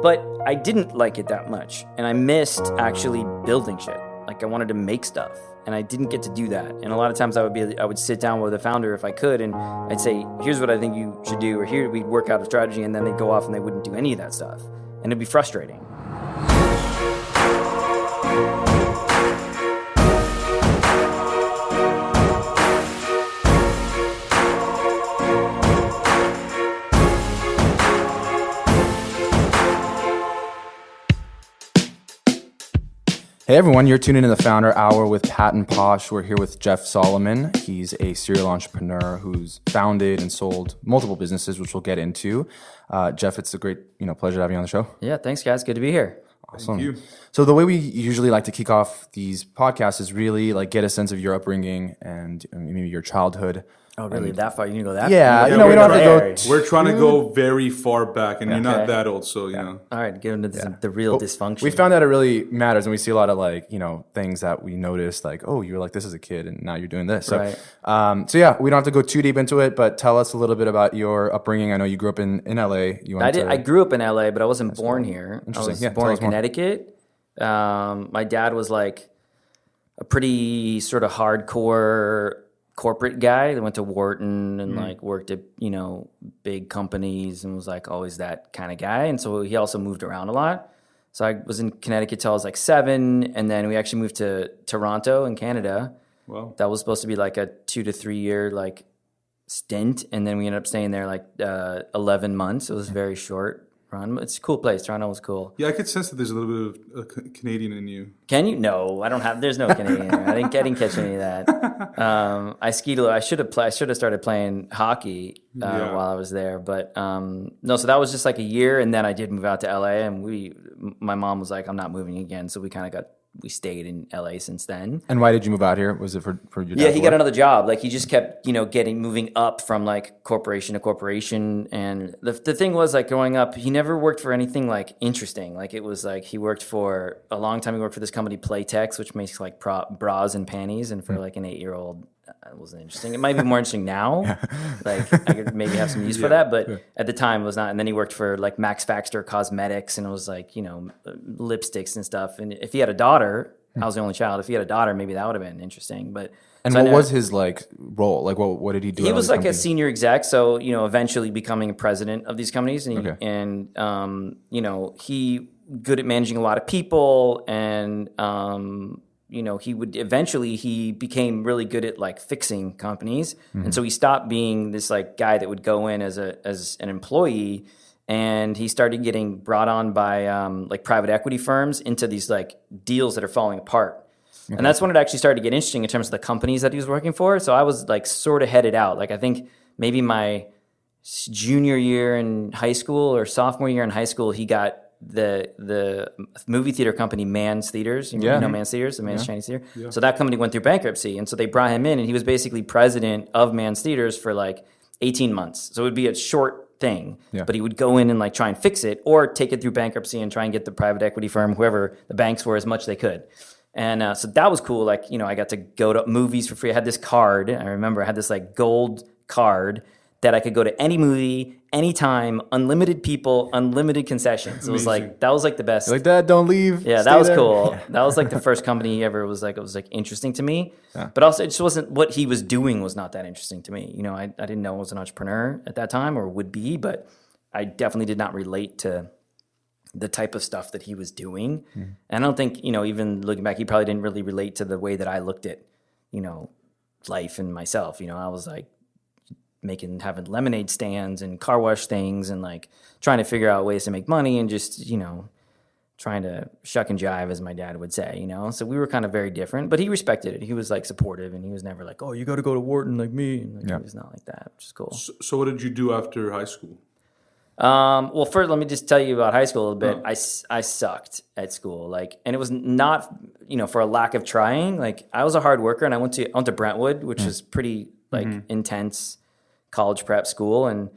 But I didn't like it that much, and I missed actually building shit. Like I wanted to make stuff, and I didn't get to do that. And a lot of times I would sit down with a founder if I could, and I'd say, here's what I think you should do, or here we'd work out a strategy, and then they'd go off and they wouldn't do any of that stuff. And it'd be frustrating. Hey everyone, you're tuning in to the Founder Hour with Pat and Posh. We're here with Jeff Solomon. He's a serial entrepreneur who's founded and sold multiple businesses, which we'll get into. Jeff, it's a great pleasure to have you on the show. Yeah, thanks guys. Good to be here. Awesome. Thank you. So the way we usually like to kick off these podcasts is really like get a sense of your upbringing and maybe your childhood. Oh, really? That far? You can go that Yeah, far? we don't have to go. We're trying to go very far back, and you're not that old, so you know. All right, get into the real dysfunction. We found that it really matters, and we see a lot of things that we noticed, like, oh, you were like this as a kid, and now you're doing this. So, Right. So yeah, we don't have to go too deep into it, but tell us a little bit about your upbringing. I know you grew up in LA. I grew up in LA, but I wasn't born here. Interesting. I was born in Connecticut. My dad was like a pretty sort of hardcore corporate guy that went to Wharton and worked at big companies and was like always that kind of guy. And so he also moved around a lot. So I was in Connecticut till I was like 7, and then we actually moved to Toronto in Canada. Wow. That was supposed to be like a 2 to 3 year stint, and then we ended up staying there 11 months. It was very short run. It's a cool place. Toronto was cool. Yeah, I could sense that there's a little bit of Canadian in you. Can you? No, I don't have. There's no Canadian there. I didn't catch any of that. I skied a little. I should have started playing hockey while I was there, but no. So that was just like a year, and then I did move out to LA, and my mom was like, "I'm not moving again," so we stayed in LA since then. And why did you move out here? Was it for your dad? Yeah, he got another job. He just kept, moving up from corporation to corporation. And the thing was growing up, he never worked for anything interesting. It was he worked for a long time. He worked for this company Playtex, which makes bras and panties. And for an 8-year-old, it wasn't interesting. It might be more interesting now. I could maybe have some use for that, but at the time it was not. And then he worked for Max Factor Cosmetics, and it was lipsticks and stuff. And if he had a daughter, I was the only child. If he had a daughter, maybe that would have been interesting. But what was his role? What did he do? He was a senior exec, so eventually becoming a president of these companies, and he good at managing a lot of people, and he became really good at fixing companies. Mm-hmm. And so he stopped being this guy that would go in as an employee, and he started getting brought on by private equity firms into these deals that are falling apart. Okay. And that's when it actually started to get interesting in terms of the companies that he was working for. So I was sort of headed out. I think maybe my junior year in high school or sophomore year in high school, he got the movie theater company Mann's Theaters. You know Mann's Theaters, the Mann's Chinese Theater. Yeah. So that company went through bankruptcy, and so they brought him in, and he was basically president of Mann's Theaters for 18 months. So it would be a short thing, but he would go in and try and fix it, or take it through bankruptcy and try and get the private equity firm, whoever the banks were, as much as they could. And so that was cool. I got to go to movies for free. I had this card. I remember I had this gold card that I could go to any movie, anytime, unlimited people, unlimited concessions. It was that was the best. You're Dad, don't leave. Yeah, that was cool. That was the first company he ever was it was interesting to me. Yeah. But also it just wasn't, what he was doing was not that interesting to me. I didn't know I was an entrepreneur at that time, or would be, but I definitely did not relate to the type of stuff that he was doing. Mm. And I don't think, even looking back, he probably didn't really relate to the way that I looked at, life and myself. I was having lemonade stands and car wash things, and trying to figure out ways to make money, and just, trying to shuck and jive, as my dad would say, So we were kind of very different, but he respected it. He was supportive, and he was never oh, you got to go to Wharton like me. And he was not like that, which is cool. So what did you do after high school? Well, first, let me just tell you about high school a little bit. I sucked at school, and it was not, for a lack of trying. I was a hard worker, and I went to Brentwood, which is pretty intense college prep school, and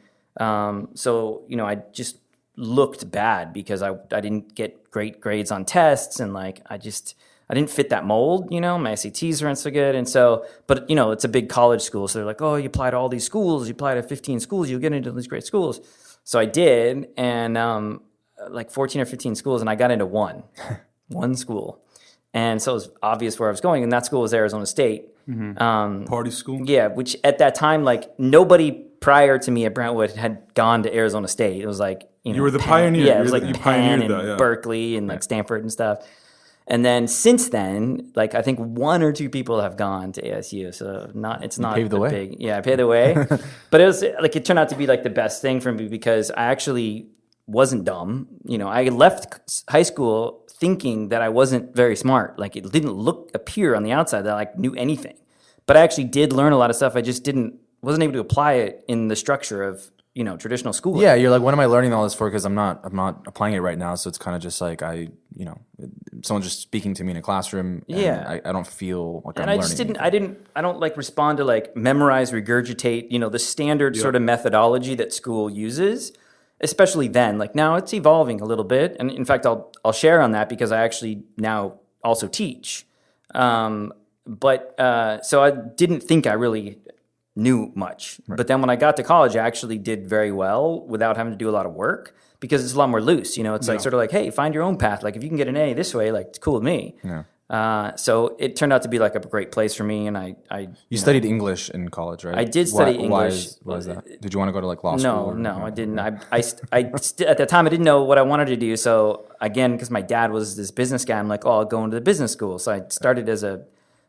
so I just looked bad because I didn't get great grades on tests, and I didn't fit that mold. My SATs weren't so good, and so, but it's a big college school, so they're oh, you apply to all these schools, you apply to 15 schools, you'll get into these great schools. So I did, and like 14 or 15 schools, and I got into one school. And so it was obvious where I was going, and that school was Arizona State. Party school? Yeah, which at that time, like, nobody prior to me at Brentwood had gone to Arizona State. It was like, you were the pioneer. Yeah, it was like you Penn pioneered and that, Berkeley and like Stanford and stuff. And then since then, like I think one or two people have gone to ASU, so it's not paved the way. big. Yeah, I paved the way. But it was like it turned out to be like the best thing for me because I actually wasn't dumb. You know, I left high school thinking that I wasn't very smart. Like it didn't appear on the outside that I like knew anything. But I actually did learn a lot of stuff. I just wasn't able to apply it in the structure of traditional school. Yeah, you're like, what am I learning all this for? Because I'm not applying it right now. So it's kind of just like someone's just speaking to me in a classroom. And I don't feel like I'm learning. I don't like respond to like memorize, regurgitate, the standard sort of methodology that school uses, especially then. Like now it's evolving a little bit. And in fact, I'll share on that because I actually now also teach. So I didn't think I really knew much. Right. But then when I got to college, I actually did very well without having to do a lot of work because it's a lot more loose. It's like sort of like, hey, find your own path. Like if you can get an A this way, like it's cool with me. Yeah. So it turned out to be like a great place for me. And You studied English in college, right? I did study English. Why is that? Did you want to go to like law school? No, I didn't. I at the time I didn't know what I wanted to do. So again, because my dad was this business guy, I'm like, I'll go into the business school. So I started as a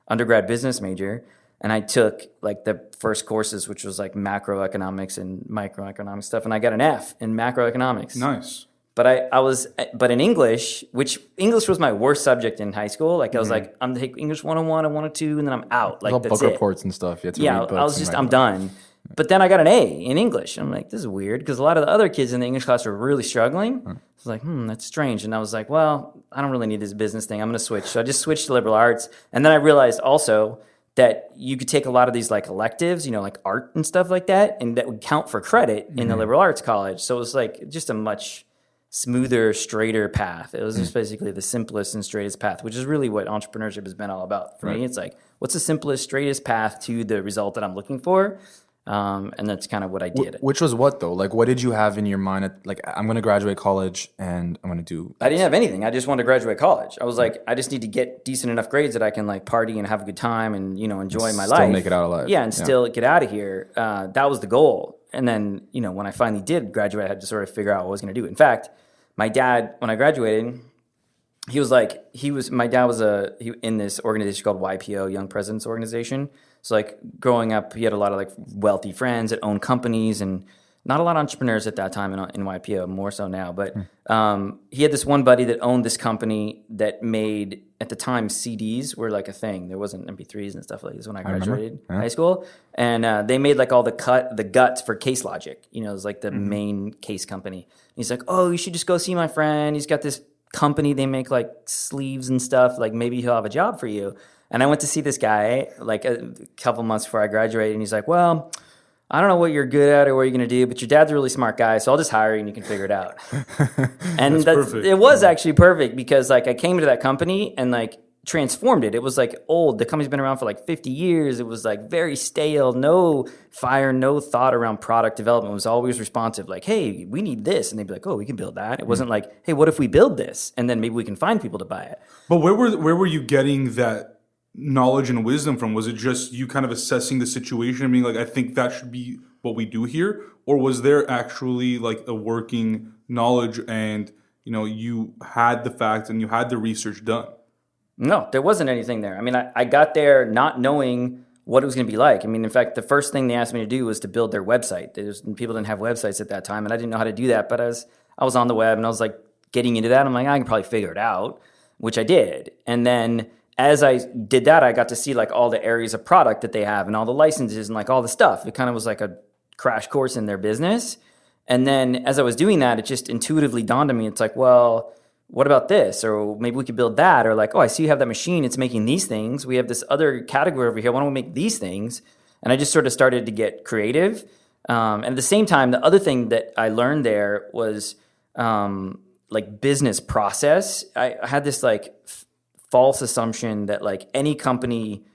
undergrad business major. And I took like the first courses, which was like macroeconomics and microeconomics stuff, and I got an F in macroeconomics. Nice. But in English, which English was my worst subject in high school. Like I was like, I'm gonna take English 101 and 102, and then I'm out. Like that's book it. Reports and stuff. You had to read books I was just I'm done. But then I got an A in English. I'm like, this is weird because a lot of the other kids in the English class were really struggling. I was like, that's strange. And I was like, well, I don't really need this business thing. I'm gonna switch. So I just switched to liberal arts, and then I realized also that you could take a lot of these like electives, like art and stuff like that, and that would count for credit in the liberal arts college. So it was like just a much smoother, straighter path. It was just basically the simplest and straightest path, which is really what entrepreneurship has been all about for me. It's like, what's the simplest, straightest path to the result that I'm looking for? And that's kind of what I did. Which was what though? Like, what did you have in your mind? Like, I'm going to graduate college and I'm going to do. I didn't have anything. I just wanted to graduate college. I was like, I just need to get decent enough grades that I can like party and have a good time and enjoy my life. Still make it out alive. Yeah, and still get out of here. That was the goal. And then when I finally did graduate, I had to sort of figure out what I was going to do. In fact, my dad, when I graduated, my dad was in this organization called YPO, Young Presidents Organization. So like growing up, he had a lot of like wealthy friends that owned companies and not a lot of entrepreneurs at that time in YPO, more so now. But he had this one buddy that owned this company that made, at the time, CDs were like a thing. There wasn't MP3s and stuff like this when I graduated high school. And they made like all the guts for Case Logic. It was like the main case company. And he's like, oh, you should just go see my friend. He's got this company. They make like sleeves and stuff. Like maybe he'll have a job for you. And I went to see this guy like a couple months before I graduated, and he's like, well, I don't know what you're good at or what you're going to do, but your dad's a really smart guy, so I'll just hire you and you can figure it out. And it was actually perfect because like I came to that company and like transformed it. It was like old. The company's been around for like 50 years. It was like very stale, no fire, no thought around product development. It was always responsive, like, hey, we need this. And they'd be like, oh, we can build that. It wasn't like, hey, what if we build this? And then maybe we can find people to buy it. But where were you getting that knowledge and wisdom from? Was it just you kind of assessing the situation and being like, I think that should be what we do here? Or was there actually like a working knowledge and, you had the facts and you had the research done? No, there wasn't anything there. I mean, I got there not knowing what it was going to be like. I mean, in fact, the first thing they asked me to do was to build their website. People didn't have websites at that time, and I didn't know how to do that. But I was on the web, and I was like getting into that. I'm like, I can probably figure it out, which I did. And then as I did that, I got to see like all the areas of product that they have and all the licenses and like all the stuff. It kind of was like a crash course in their business. And then as I was doing that, it just intuitively dawned on me. It's like, well, what about this? Or maybe we could build that. Or like, oh, I see you have that machine. It's making these things. We have this other category over here. Why don't we make these things? And I just sort of started to get creative. And at the same time, the other thing that I learned there was like business process. I had this like false assumption that like any company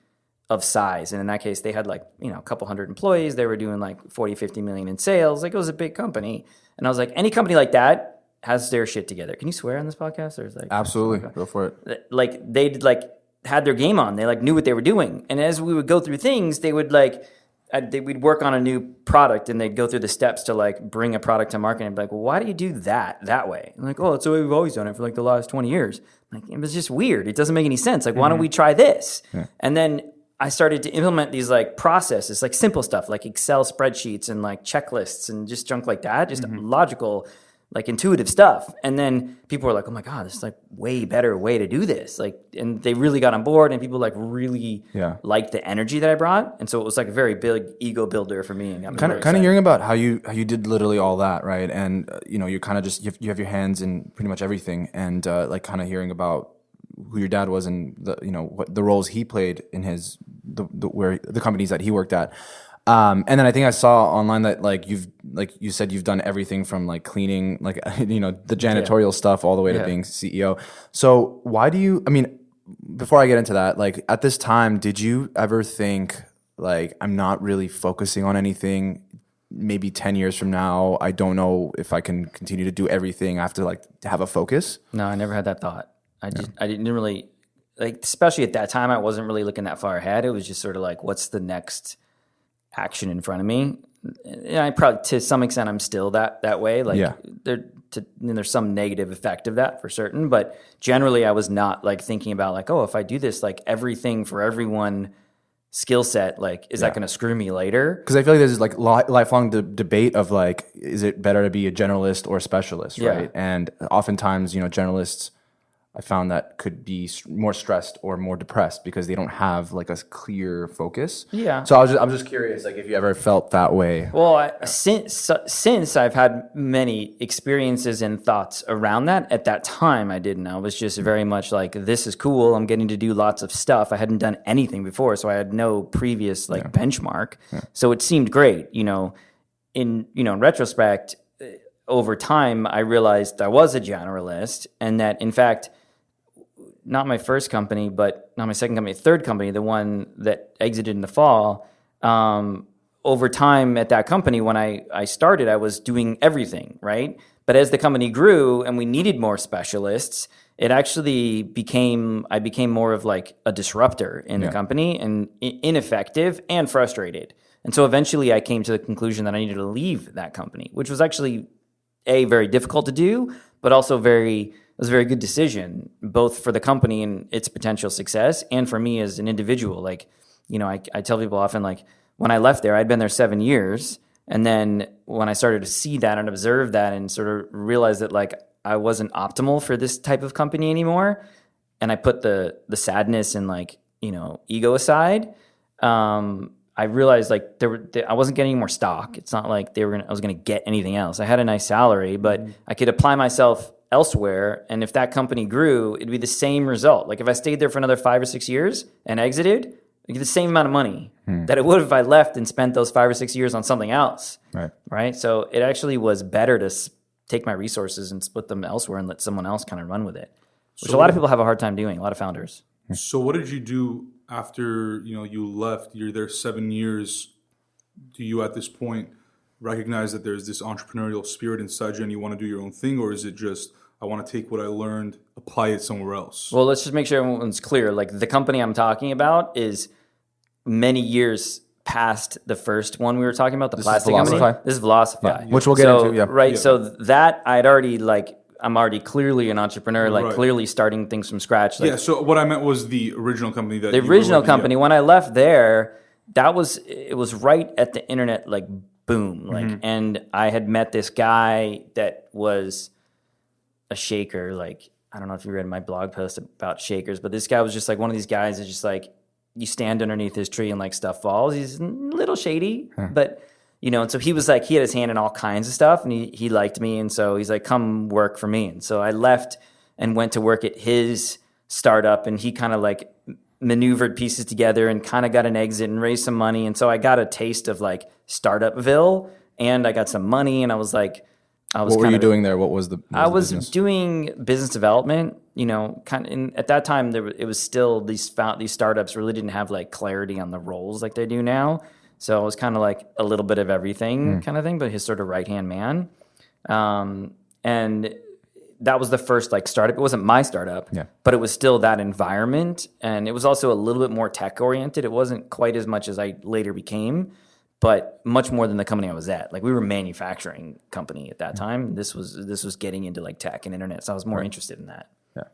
of size, and in that case they had like a couple hundred employees, they were doing like 40-50 million in sales, like it was a big company, and I was like, any company like that has their shit together. Can you swear on this podcast? Or is like Absolutely. Go for it. like they did, like had their game on. They like knew what they were doing. And as we would go through things, they would like we'd work on a new product and they'd go through the steps to like bring a product to market and be like, well, why do you do that way? I'm like, oh, it's the way we've always done it for like the last 20 years. Like, it was just weird. It doesn't make any sense. Like, why don't we try this? Yeah. And then I started to implement these like processes, like simple stuff, like Excel spreadsheets and like checklists and just junk like that, just logical, like intuitive stuff. And then people were like, oh my God, this is like way better way to do this. Like, and they really got on board and people like really liked the energy that I brought. And so it was like a very big ego builder for me. And kind of hearing about how you did literally all that, right? And you kind of just, you have your hands in pretty much everything. And like kind of hearing about who your dad was and the, what the roles he played in the companies that he worked at. And then I think I saw online that you said you've done everything from like cleaning, like, the janitorial stuff all the way to being CEO. So why do you, before I get into that, like at this time, did you ever think like, I'm not really focusing on anything? Maybe 10 years from now, I don't know if I can continue to do everything. I have to like to have a focus. No, I never had that thought. I didn't really like, especially at that time, I wasn't really looking that far ahead. It was just sort of like, what's the next action in front of me? And I probably, to some extent, I'm still that way. Like, there's some negative effect of that for certain. But generally, I was not like thinking about like, oh, if I do this, like everything for everyone skill set, like, is that going to screw me later? Because I feel like there's this like lifelong debate of like, is it better to be a generalist or a specialist, right? And oftentimes, generalists, I found that could be more stressed or more depressed because they don't have like a clear focus. Yeah. So I'm just curious, like if you ever felt that way. Well, since I've had many experiences and thoughts around that, at that time I didn't. I was just very much like, this is cool. I'm getting to do lots of stuff. I hadn't done anything before, so I had no previous benchmark. Yeah. So it seemed great. In retrospect, over time, I realized I was a generalist, and that in fact, not my first company, but not my second company, third company, the one that exited in the fall, over time at that company, when I started, I was doing everything, right? But as the company grew and we needed more specialists, it actually I became more of like a disruptor in the company, and ineffective and frustrated. And so eventually I came to the conclusion that I needed to leave that company, which was actually very difficult to do, but also it was a very good decision, both for the company and its potential success, and for me as an individual. Like, I tell people often, like, when I left there, I'd been there 7 years. And then when I started to see that and observe that and sort of realize that, like, I wasn't optimal for this type of company anymore, and I put the sadness and, like, ego aside, I realized like I wasn't getting any more stock. It's not like I was gonna get anything else. I had a nice salary, but I could apply myself elsewhere, and if that company grew, it'd be the same result. Like if I stayed there for another 5 or 6 years and exited, I'd get the same amount of money that it would if I left and spent those 5 or 6 years on something else. Right. So it actually was better to take my resources and split them elsewhere and let someone else kind of run with it, which a lot of people have a hard time doing. A lot of founders. So what did you do after you left? You're there 7 years. Do you at this point recognize that there's this entrepreneurial spirit inside you and you want to do your own thing, or is it just, I want to take what I learned, apply it somewhere else? Well, let's just make sure everyone's clear. Like, the company I'm talking about is many years past the first one we were talking about, the plastic company. This is Velocify. Which we'll get into. Yeah. Right. Yeah. So that I'm already clearly an entrepreneur, clearly starting things from scratch. So what I meant was the original company that the original company. When I left there, it was right at the internet boom. And I had met this guy that was a shaker. I don't know if you read my blog post about shakers, but this guy was just one of these guys that's just you stand underneath his tree and stuff falls. He's a little shady, but and so he was he had his hand in all kinds of stuff, and he liked me, and so he's come work for me. And so I left and went to work at his startup, and he kind of maneuvered pieces together and kind of got an exit and raised some money. And so I got a taste of Startupville, and I got some money, and I was what were you doing there? What was the I was doing business development, at that time it was still these startups really didn't have clarity on the roles like they do now. So I was kind of a little bit of everything kind of thing, but his sort of right-hand man. And that was the first like startup. It wasn't my startup, but it was still that environment. And it was also a little bit more tech oriented. It wasn't quite as much as I later became, but much more than the company I was at. Like we were a manufacturing company at that time. This was getting into like tech and internet. So I was more interested in that. Yeah.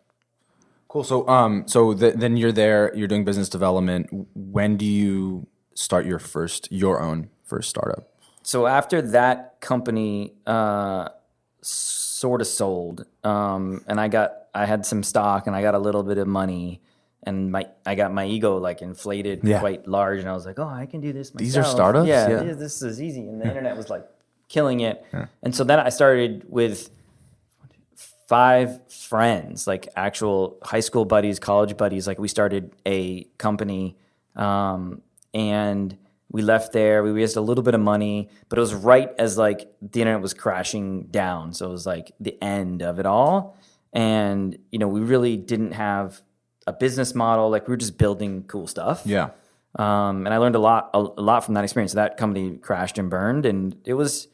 Cool. So, then you're there, you're doing business development. When do you start your own first startup? So after that company, sort of sold, and I had some stock and I got a little bit of money, and I got my ego like inflated quite large, and I was like, oh, I can do this myself. These are startups? Yeah. This is easy, and the internet was like killing it. And so then I started with 5 friends, like actual high school buddies, college buddies. Like we started a company, and we left there. We raised a little bit of money, but it was right as like the internet was crashing down. So it was like the end of it all. And, we really didn't have a business model. Like we were just building cool stuff. Yeah. And I learned a lot from that experience. That company crashed and burned, and it was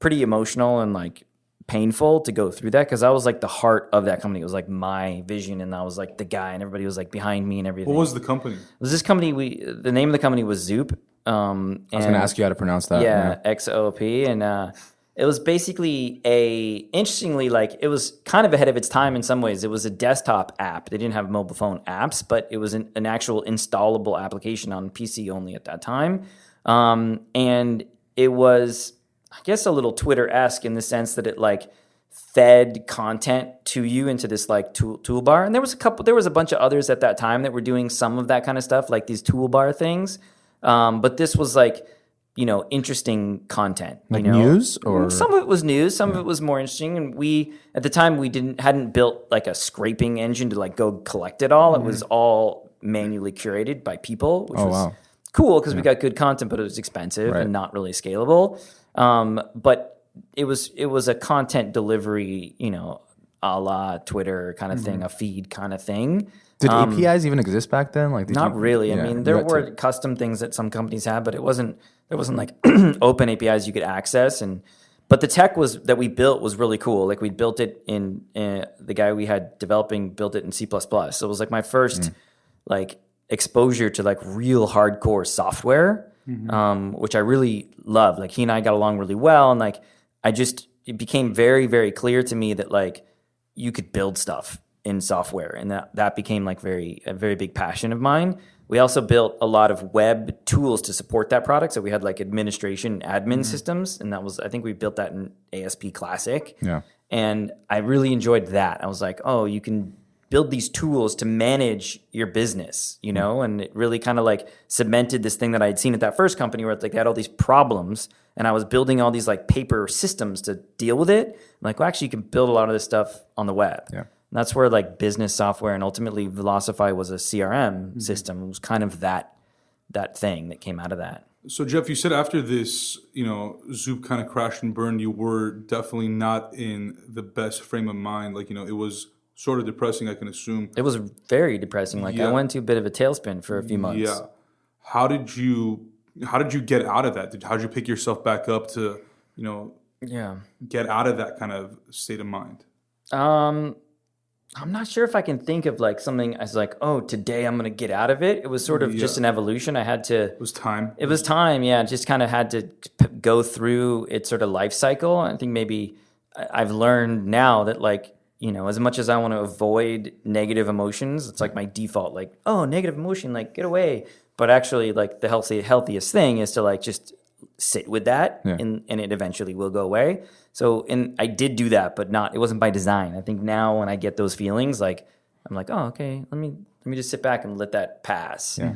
pretty emotional and like painful to go through that, because I was like the heart of that company. It was like my vision, and I was like the guy, and everybody was like behind me and everything. What was the company? It was this company. The name of the company was Zoop. I was going to ask you how to pronounce that. Yeah, XOP, and it was basically interestingly, like it was kind of ahead of its time in some ways. It was a desktop app. They didn't have mobile phone apps, but it was an actual installable application on PC only at that time, and it was, I guess, a little Twitter-esque in the sense that it like fed content to you into this like toolbar. And there was a bunch of others at that time that were doing some of that kind of stuff, like these toolbar things. But this was like, interesting content. Like news, or some of it was news, some of it was more interesting. And we, at the time, hadn't built like a scraping engine to like go collect it all. It was all manually curated by people, which was cool because we got good content, but it was expensive and not really scalable. But it was a content delivery, a la Twitter kind of thing, a feed kind of thing. Did APIs even exist back then? Like, not really. I mean, there were custom things that some companies had, but there wasn't like open APIs you could access. But the tech that we built was really cool. Like we built it in the guy we had developing built it in C++. So it was like my first like exposure to like real hardcore software, which I really loved. Like he and I got along really well, and like it became very, very clear to me that like you could build stuff in software, and that became like a very big passion of mine. We also built a lot of web tools to support that product. So we had like administration admin systems, and I think we built that in ASP Classic. Yeah. And I really enjoyed that. I was like, oh, you can build these tools to manage your business, and it really kind of like cemented this thing that I had seen at that first company where it's like they had all these problems, and I was building all these like paper systems to deal with it. I'm like, well, actually you can build a lot of this stuff on the web. Yeah. And that's where like business software, and ultimately Velocify was a CRM system. It was kind of that thing that came out of that. So Jeff, you said after this, Zoop kind of crashed and burned, you were definitely not in the best frame of mind. Like, it was sort of depressing, I can assume. It was very depressing. Like I went to a bit of a tailspin for a few months. Yeah. How did you get out of that? How did you pick yourself back up to, get out of that kind of state of mind? I'm not sure if I can think of like something as like, oh, today I'm going to get out of it. It was sort of just an evolution. I had to. It was time. It was time. Yeah, just kind of had to go through its sort of life cycle. I think maybe I've learned now that like, as much as I want to avoid negative emotions, it's like my default, like, oh, negative emotion, like get away. But actually, like the healthiest thing is to like just sit with that, and it eventually will go away. So, and I did do that, but it wasn't by design. I think now when I get those feelings, like I'm like, oh, okay, let me just sit back and let that pass. Yeah.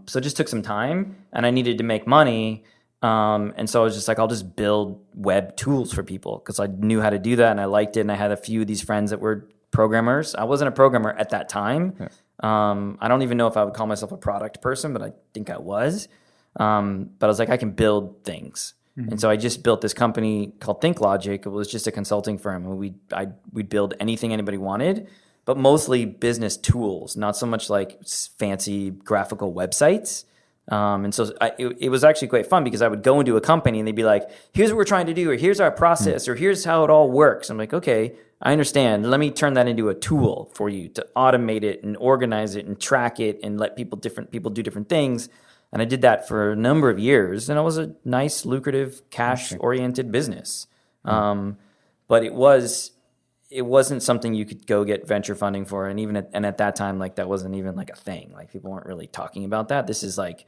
So it just took some time, and I needed to make money. And so I was just like, I'll just build web tools for people because I knew how to do that and I liked it. And I had a few of these friends that were programmers. I wasn't a programmer at that time. Yeah. I don't even know if I would call myself a product person, but I think I was. But I was like, I can build things. And so I just built this company called ThinkLogic. It was just a consulting firm. We'd build anything anybody wanted, but mostly business tools, not so much like fancy graphical websites. And so it was actually quite fun because I would go into a company and they'd be like, here's what we're trying to do, or here's our process, or here's how it all works. I'm like, okay, I understand. Let me turn that into a tool for you to automate it and organize it and track it and let different people do different things. And I did that for a number of years, and it was a nice, lucrative, cash-oriented business. But it wasn't something you could go get venture funding for, and even at that time, like that wasn't even like a thing. Like people weren't really talking about that. This is like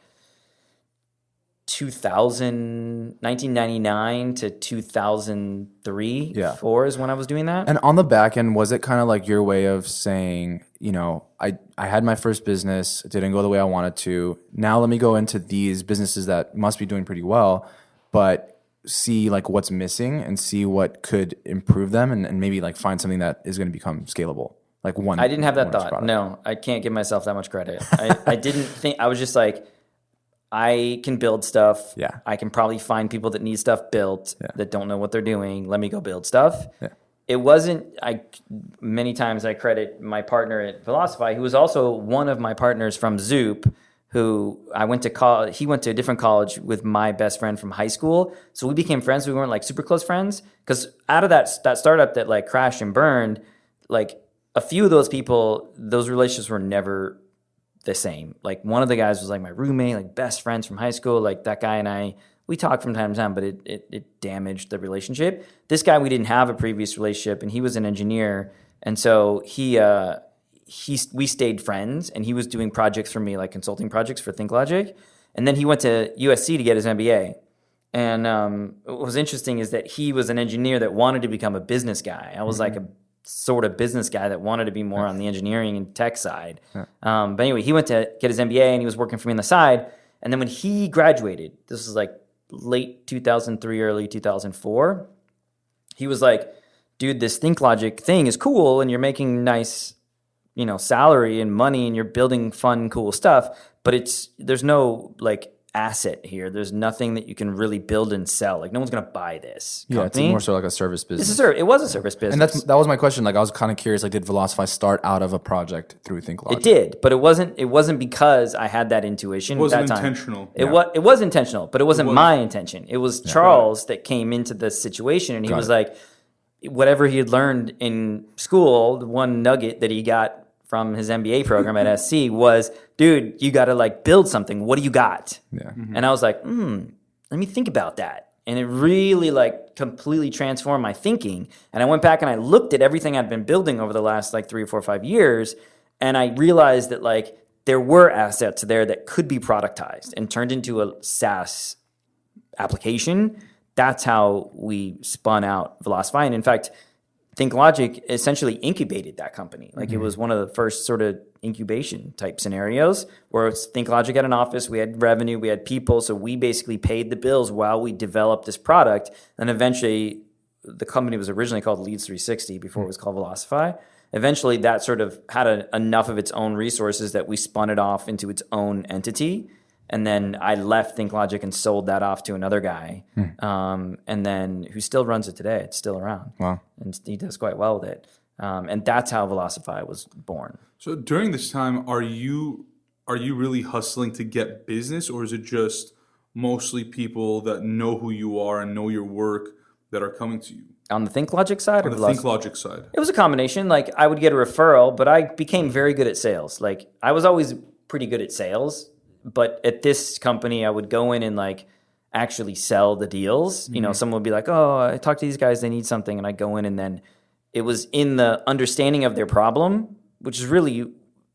1999 to 2003, 4 is when I was doing that. And on the back end, was it kind of like your way of saying, you know, I had my first business, it didn't go the way I wanted to. Now let me go into these businesses that must be doing pretty well, but see like what's missing and see what could improve them, and maybe like find something that is going to become scalable. Like I didn't have that thought. No, I can't give myself that much credit. I didn't think. I was just like, I can build stuff. Yeah. I can probably find people that need stuff built that don't know what they're doing. Let me go build stuff. Yeah. It wasn't, many times I credit my partner at Velocify, who was also one of my partners from Zoop, who I went to college. He went to a different college with my best friend from high school. So we became friends. We weren't like super close friends, because out of that startup that like crashed and burned, like a few of those people, those relationships were never the same. Like one of the guys was like my roommate, like best friends from high school. Like that guy and I, we talked from time to time, but it damaged the relationship. This guy, we didn't have a previous relationship, and he was an engineer, and so we stayed friends, and he was doing projects for me, like consulting projects for ThinkLogic, and then he went to USC to get his MBA. And what was interesting is that he was an engineer that wanted to become a business guy. I was like a sort of business guy that wanted to be more on the engineering and tech side. But anyway, he went to get his MBA, and he was working for me on the side. And then when he graduated, this was like late 2003, early 2004, he was like, dude, this ThinkLogic thing is cool, and you're making nice, you know, salary and money, and you're building fun, cool stuff, but there's no like asset here. There's nothing that you can really build and sell. Like no one's going to buy this company. It's more so like a service business. It was a service business. And that was my question. Like I was kind of curious, like did Velocify start out of a project through ThinkLogic? It did, but it wasn't because I had that intuition. It wasn't at that time. intentional. It was intentional, but it wasn't my intention. It was Charles that came into this situation, and he was like, whatever he had learned in school, the one nugget that he got from his MBA program at SC was, dude, you got to like build something. What do you got? Yeah. And I was like, let me think about that. And it really like completely transformed my thinking. And I went back and I looked at everything I'd been building over the last like 3 or 4 or 5 years. And I realized that like there were assets there that could be productized and turned into a SaaS application. That's how we spun out Velocify. And in fact, ThinkLogic essentially incubated that company. Like it was one of the first sort of incubation type scenarios where ThinkLogic had an office, we had revenue, we had people. So we basically paid the bills while we developed this product. And eventually the company was originally called Leads 360 before it was called Velocify. Eventually that sort of had enough of its own resources that we spun it off into its own entity. And then I left ThinkLogic and sold that off to another guy, and then who still runs it today. It's still around. Wow. And he does quite well with it. And that's how Velocify was born. So during this time, are you really hustling to get business, or is it just mostly people that know who you are and know your work that are coming to you? On the ThinkLogic side? On the ThinkLogic side. It was a combination. Like I would get a referral, but I became very good at sales. Like I was always pretty good at sales. But at this company, I would go in and like actually sell the deals. You know, someone would be like, "Oh, I talked to these guys; they need something," and I go in, and then it was in the understanding of their problem, which is really,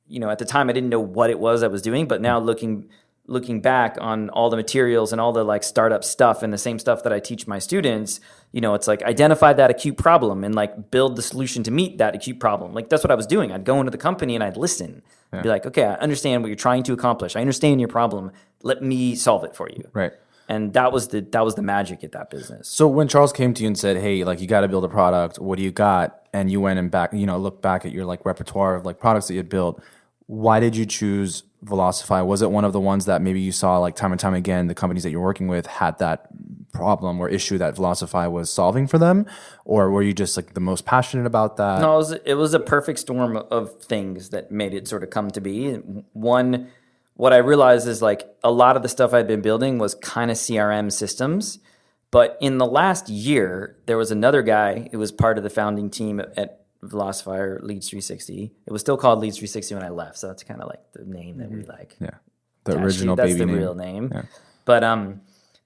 you know, at the time I didn't know what it was I was doing, but now looking back on all the materials and all the like startup stuff and the same stuff that I teach my students, you know, it's like identify that acute problem and like build the solution to meet that acute problem. Like that's what I was doing. I'd go into the company and I'd listen. I'd be like, okay, I understand what you're trying to accomplish. I understand your problem. Let me solve it for you. Right. And that was the magic at that business. So when Charles came to you and said, "Hey, like you got to build a product. What do you got?" and you went and looked back at your like repertoire of like products that you had built, why did you choose Velocify? Was it one of the ones that maybe you saw like time and time again, the companies that you're working with had that problem or issue that Velocify was solving for them? Or were you just like the most passionate about that? No, it was a perfect storm of things that made it sort of come to be. One what I realized is like a lot of the stuff I'd been building was kind of CRM systems. But in the last year, there was another guy who was part of the founding team at Velocify or Leads 360. It was still called Leads 360 when I left, so that's kind of like the name that we like. Yeah, the original that's baby the name. real name. Yeah. But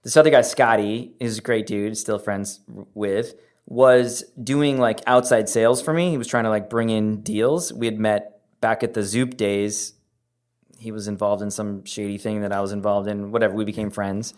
this other guy, Scotty, is a great dude, still friends with, was doing like outside sales for me. He was trying to like bring in deals. We had met back at the Zoop days. He was involved in some shady thing that I was involved in. Whatever, we became friends,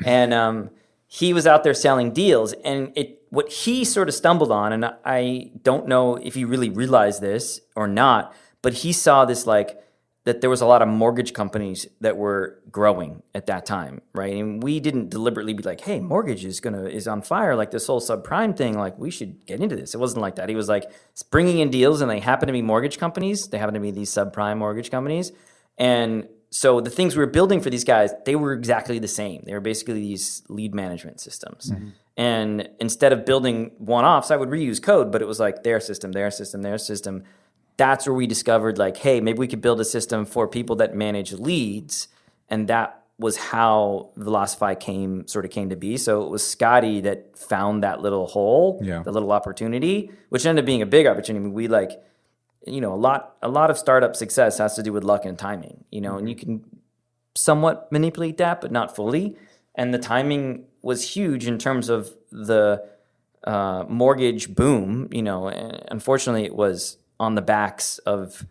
and he was out there selling deals, and what he sort of stumbled on, and I don't know if he really realized this or not, but he saw this like that there was a lot of mortgage companies that were growing at that time, right? And we didn't deliberately be like, hey, mortgage is on fire, like this whole subprime thing, like we should get into this. It wasn't like that. He was like bringing in deals, and they happen to be mortgage companies. They happen to be these subprime mortgage companies, and so the things we were building for these guys, they were exactly the same. They were basically these lead management systems. Mm-hmm. And instead of building one-offs, I would reuse code, but it was like their system, their system, their system. That's where we discovered like, hey, maybe we could build a system for people that manage leads. And that was how Velocify came to be. So it was Scotty that found that little hole, the little opportunity, which ended up being a big opportunity. I mean, we like... a lot of startup success has to do with luck and timing, and you can somewhat manipulate that, but not fully. And the timing was huge in terms of the mortgage boom. Unfortunately, it was on the backs of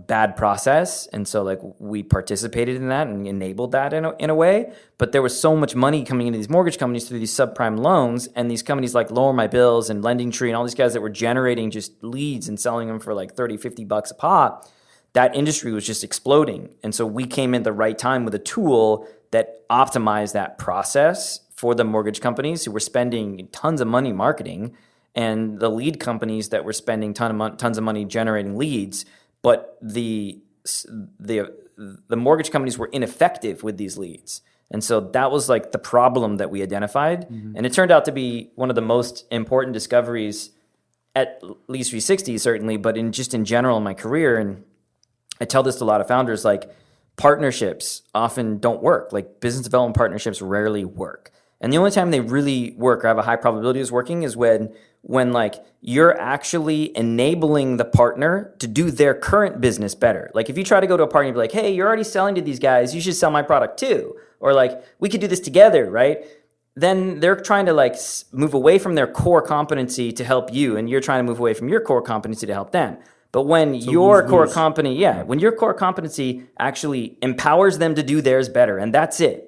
bad process, and so like we participated in that and enabled that in a way. But there was so much money coming into these mortgage companies through these subprime loans, and these companies like Lower My Bills and Lending Tree and all these guys that were generating just leads and selling them for like $30-$50 a pop. That industry was just exploding, and so we came in the right time with a tool that optimized that process for the mortgage companies who were spending tons of money marketing, and the lead companies that were spending tons of money generating leads. But the mortgage companies were ineffective with these leads. And so that was like the problem that we identified. Mm-hmm. And it turned out to be one of the most important discoveries at Leads 360, certainly, but in general in my career. And I tell this to a lot of founders, like partnerships often don't work. Like business development partnerships rarely work. And the only time they really work or have a high probability of working is when like you're actually enabling the partner to do their current business better. Like if you try to go to a partner and be like, hey, you're already selling to these guys, you should sell my product too. Or like, we could do this together, right? Then they're trying to like move away from their core competency to help you, and you're trying to move away from your core competency to help them. But when your core competency actually empowers them to do theirs better, and that's it,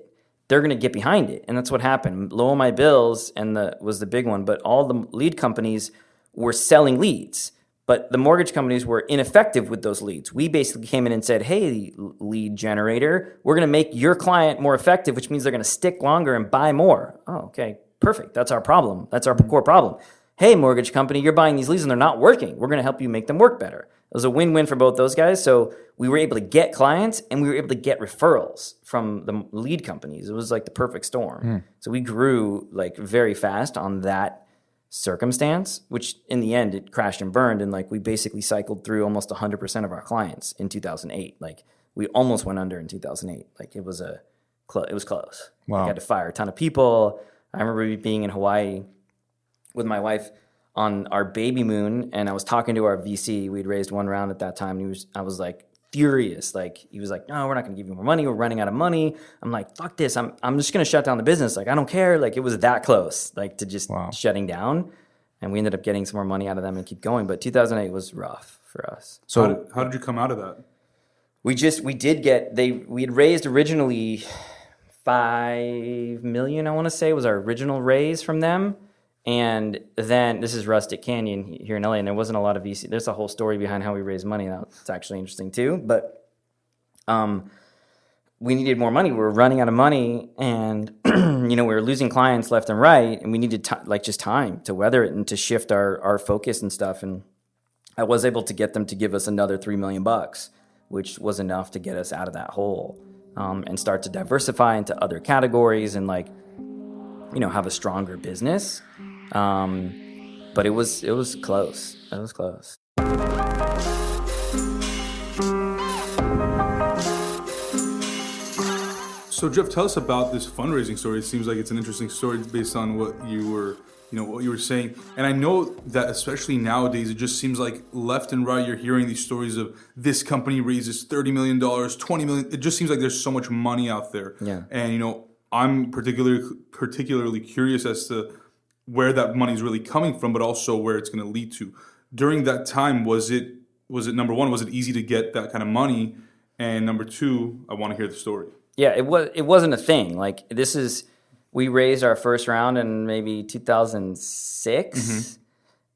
they're going to get behind it. And that's what happened. Lower My Bills was the big one, but all the lead companies were selling leads. But the mortgage companies were ineffective with those leads. We basically came in and said, hey, lead generator, we're going to make your client more effective, which means they're going to stick longer and buy more. Oh, okay, perfect. That's our problem. That's our core problem. Hey, mortgage company, you're buying these leads and they're not working. We're going to help you make them work better. It was a win-win for both those guys. So we were able to get clients and we were able to get referrals from the lead companies. It was like the perfect storm. So we grew like very fast on that circumstance, which in the end it crashed and burned. And like we basically cycled through almost 100% of our clients in 2008. Like we almost went under in 2008. Like it was close. Wow. Like, I had to fire a ton of people. I remember being in Hawaii with my wife on our baby moon, and I was talking to our VC. We'd raised one round at that time. And I was like furious. Like he was like, "No, we're not going to give you more money. We're running out of money." I'm like, "Fuck this! I'm just going to shut down the business. Like I don't care." Like it was that close, like to just shutting down. And we ended up getting some more money out of them and keep going. But 2008 was rough for us. So how did you come out of that? We had raised originally $5 million. I want to say was our original raise from them. And then this is Rustic Canyon here in LA, and there wasn't a lot of VC. There's a whole story behind how we raised money. That's actually interesting too. But we needed more money. We were running out of money, and we were losing clients left and right, and we needed just time to weather it and to shift our focus and stuff. And I was able to get them to give us another $3 million, which was enough to get us out of that hole and start to diversify into other categories and have a stronger business. But it was close. It was close. So Jeff, tell us about this fundraising story. It seems like it's an interesting story based on what you were saying. And I know that especially nowadays, it just seems like left and right, you're hearing these stories of this company raises $30 million, $20 million. It just seems like there's so much money out there. Yeah. And, I'm particularly curious as to where that money is really coming from, but also where it's going to lead to. During that time, was it number one, was it easy to get that kind of money? And number two, I want to hear the story. Yeah, it wasn't a thing. Like we raised our first round in maybe 2006,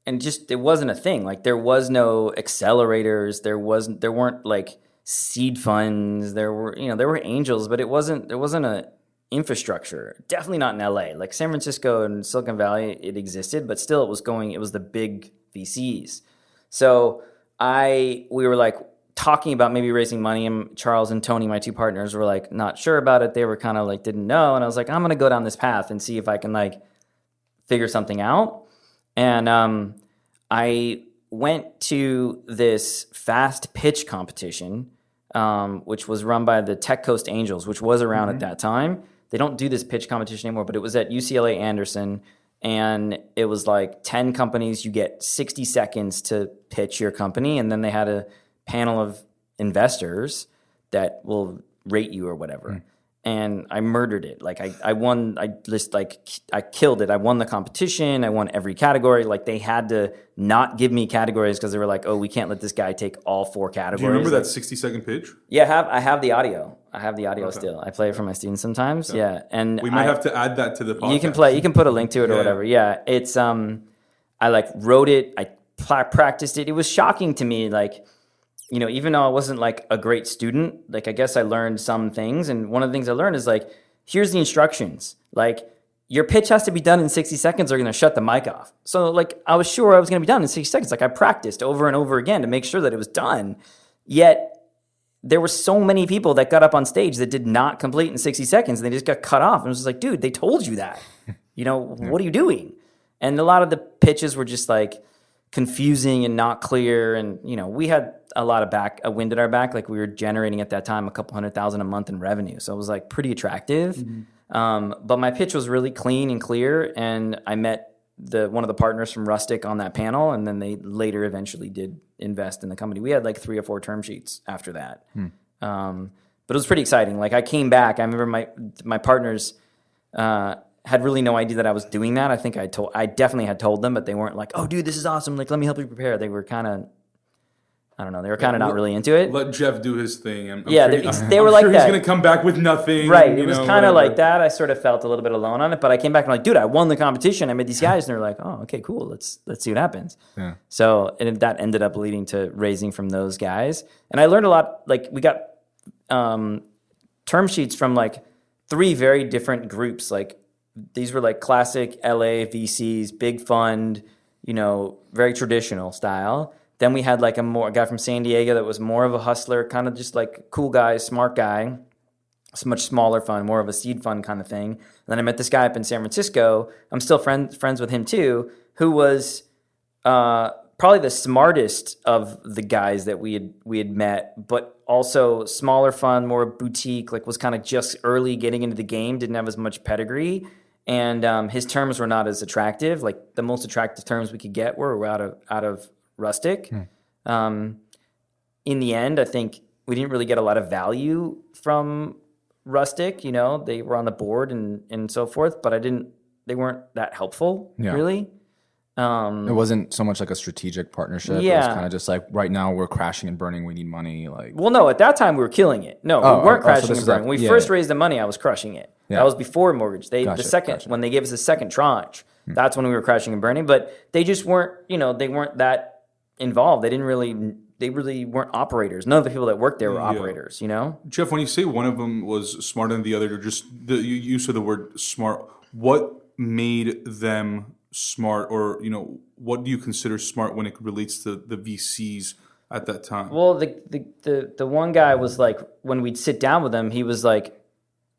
and just it wasn't a thing. Like there was no accelerators, there weren't like seed funds. There were angels, but there wasn't a infrastructure. Definitely not in LA. Like San Francisco and Silicon Valley, it existed, but still it was the big VCs. So we were like talking about maybe raising money, and Charles and Tony, my two partners, were like not sure about it. They were kind of like didn't know, and I was like, I'm gonna go down this path and see if I can like figure something out. And I went to this fast pitch competition, which was run by the Tech Coast Angels, which was around at that time. They don't do this pitch competition anymore, but it was at UCLA Anderson, and it was like 10 companies. You get 60 seconds to pitch your company, and then they had a panel of investors that will rate you or whatever. And I murdered it. Like I won. I killed it. I won the competition. I won every category. Like they had to not give me categories because they were like, "Oh, we can't let this guy take all 4 categories." Do you remember that 60-second pitch? Yeah, I have the audio. I have the audio still. I play it for my students sometimes. Yeah, and we might have to add that to the podcast. You can put a link to it or whatever. Yeah, it's I like wrote it. I practiced it. It was shocking to me. Like, even though I wasn't like a great student, like I guess I learned some things. And one of the things I learned is like, here's the instructions. Like your pitch has to be done in 60 seconds or you're going to shut the mic off. So like I was sure I was going to be done in 60 seconds. Like I practiced over and over again to make sure that it was done. Yet there were so many people that got up on stage that did not complete in 60 seconds. And they just got cut off. And it was just like, dude, they told you that. What are you doing? And a lot of the pitches were just like confusing and not clear. And, we had a lot of a wind at our back. Like we were generating at that time a couple $100,000 a month in revenue. So it was like pretty attractive. But my pitch was really clean and clear. And I met one of the partners from Rustic on that panel. And then they later eventually did invest in the company. We had like 3 or 4 term sheets after that. But it was pretty exciting. Like I came back. I remember my partners, had really no idea that I was doing that. I think I definitely had told them, but they weren't like, "Oh, dude, this is awesome. Like, let me help you prepare." They were kind of, I don't know. They were kind of not really into it. Let Jeff do his thing. I'm they were I'm like sure that. He's going to come back with nothing. Right. It was kind of like that. I sort of felt a little bit alone on it, but I came back and like, dude, I won the competition. I met these guys, and they're like, "Oh, okay, cool. Let's see what happens." Yeah. So that ended up leading to raising from those guys, and I learned a lot. Like we got term sheets from like 3 very different groups. Like these were like classic LA VCs, big fund, very traditional style. Then we had like a guy from San Diego that was more of a hustler, kind of just like cool guy, smart guy. It's a much smaller fund, more of a seed fund kind of thing. And then I met this guy up in San Francisco. I'm still friends with him too, who was probably the smartest of the guys that we had met, but also smaller fund, more boutique, like was kind of just early getting into the game, didn't have as much pedigree. And his terms were not as attractive. Like the most attractive terms we could get were out of Rustic. In the end, I think we didn't really get a lot of value from Rustic. They were on the board and so forth, but they weren't that helpful really. It wasn't so much like a strategic partnership. Yeah. It was kind of just like right now we're crashing and burning. We need money. Like, well, no, at that time we were killing it. No, we weren't crashing and burning. When we first raised the money, I was crushing it. Yeah. That was before mortgage. When they gave us the second tranche, that's when we were crashing and burning. But they just weren't, they weren't that involved. They really weren't operators. None of the people that worked there were operators. Jeff, when you say one of them was smarter than the other, or just the use of the word smart, what made them smart, or what do you consider smart when it relates to the VCs at that time? Well, the one guy was like, when we'd sit down with him, he was like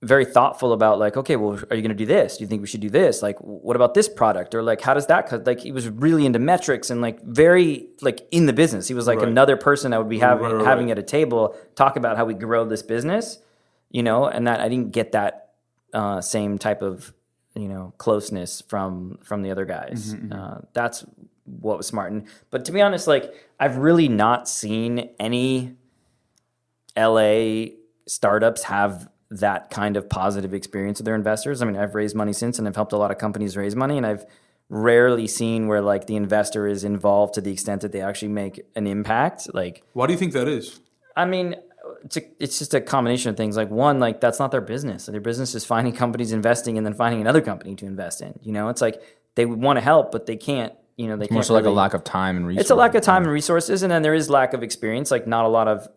very thoughtful about like, okay, well, are you going to do this? Do you think we should do this? Like, what about this product? Or like, how does that? Cause like he was really into metrics and like very like in the business. He was like another person I would be having at a table talk about how we grow this business. and that I didn't get that same type of, closeness from the other guys. That's what was smart. But to be honest, like I've really not seen any LA startups have that kind of positive experience with their investors. I mean, I've raised money since, and I've helped a lot of companies raise money, and I've rarely seen where like the investor is involved to the extent that they actually make an impact. Like, why do you think that is? I mean, it's just a combination of things. Like one, like that's not their business. Their business is finding companies investing and then finding another company to invest in. It's like they want to help, but they can't. They can't. More so like a lack of time and resources. It's a lack of time and resources, and then there is lack of experience. Like not a lot of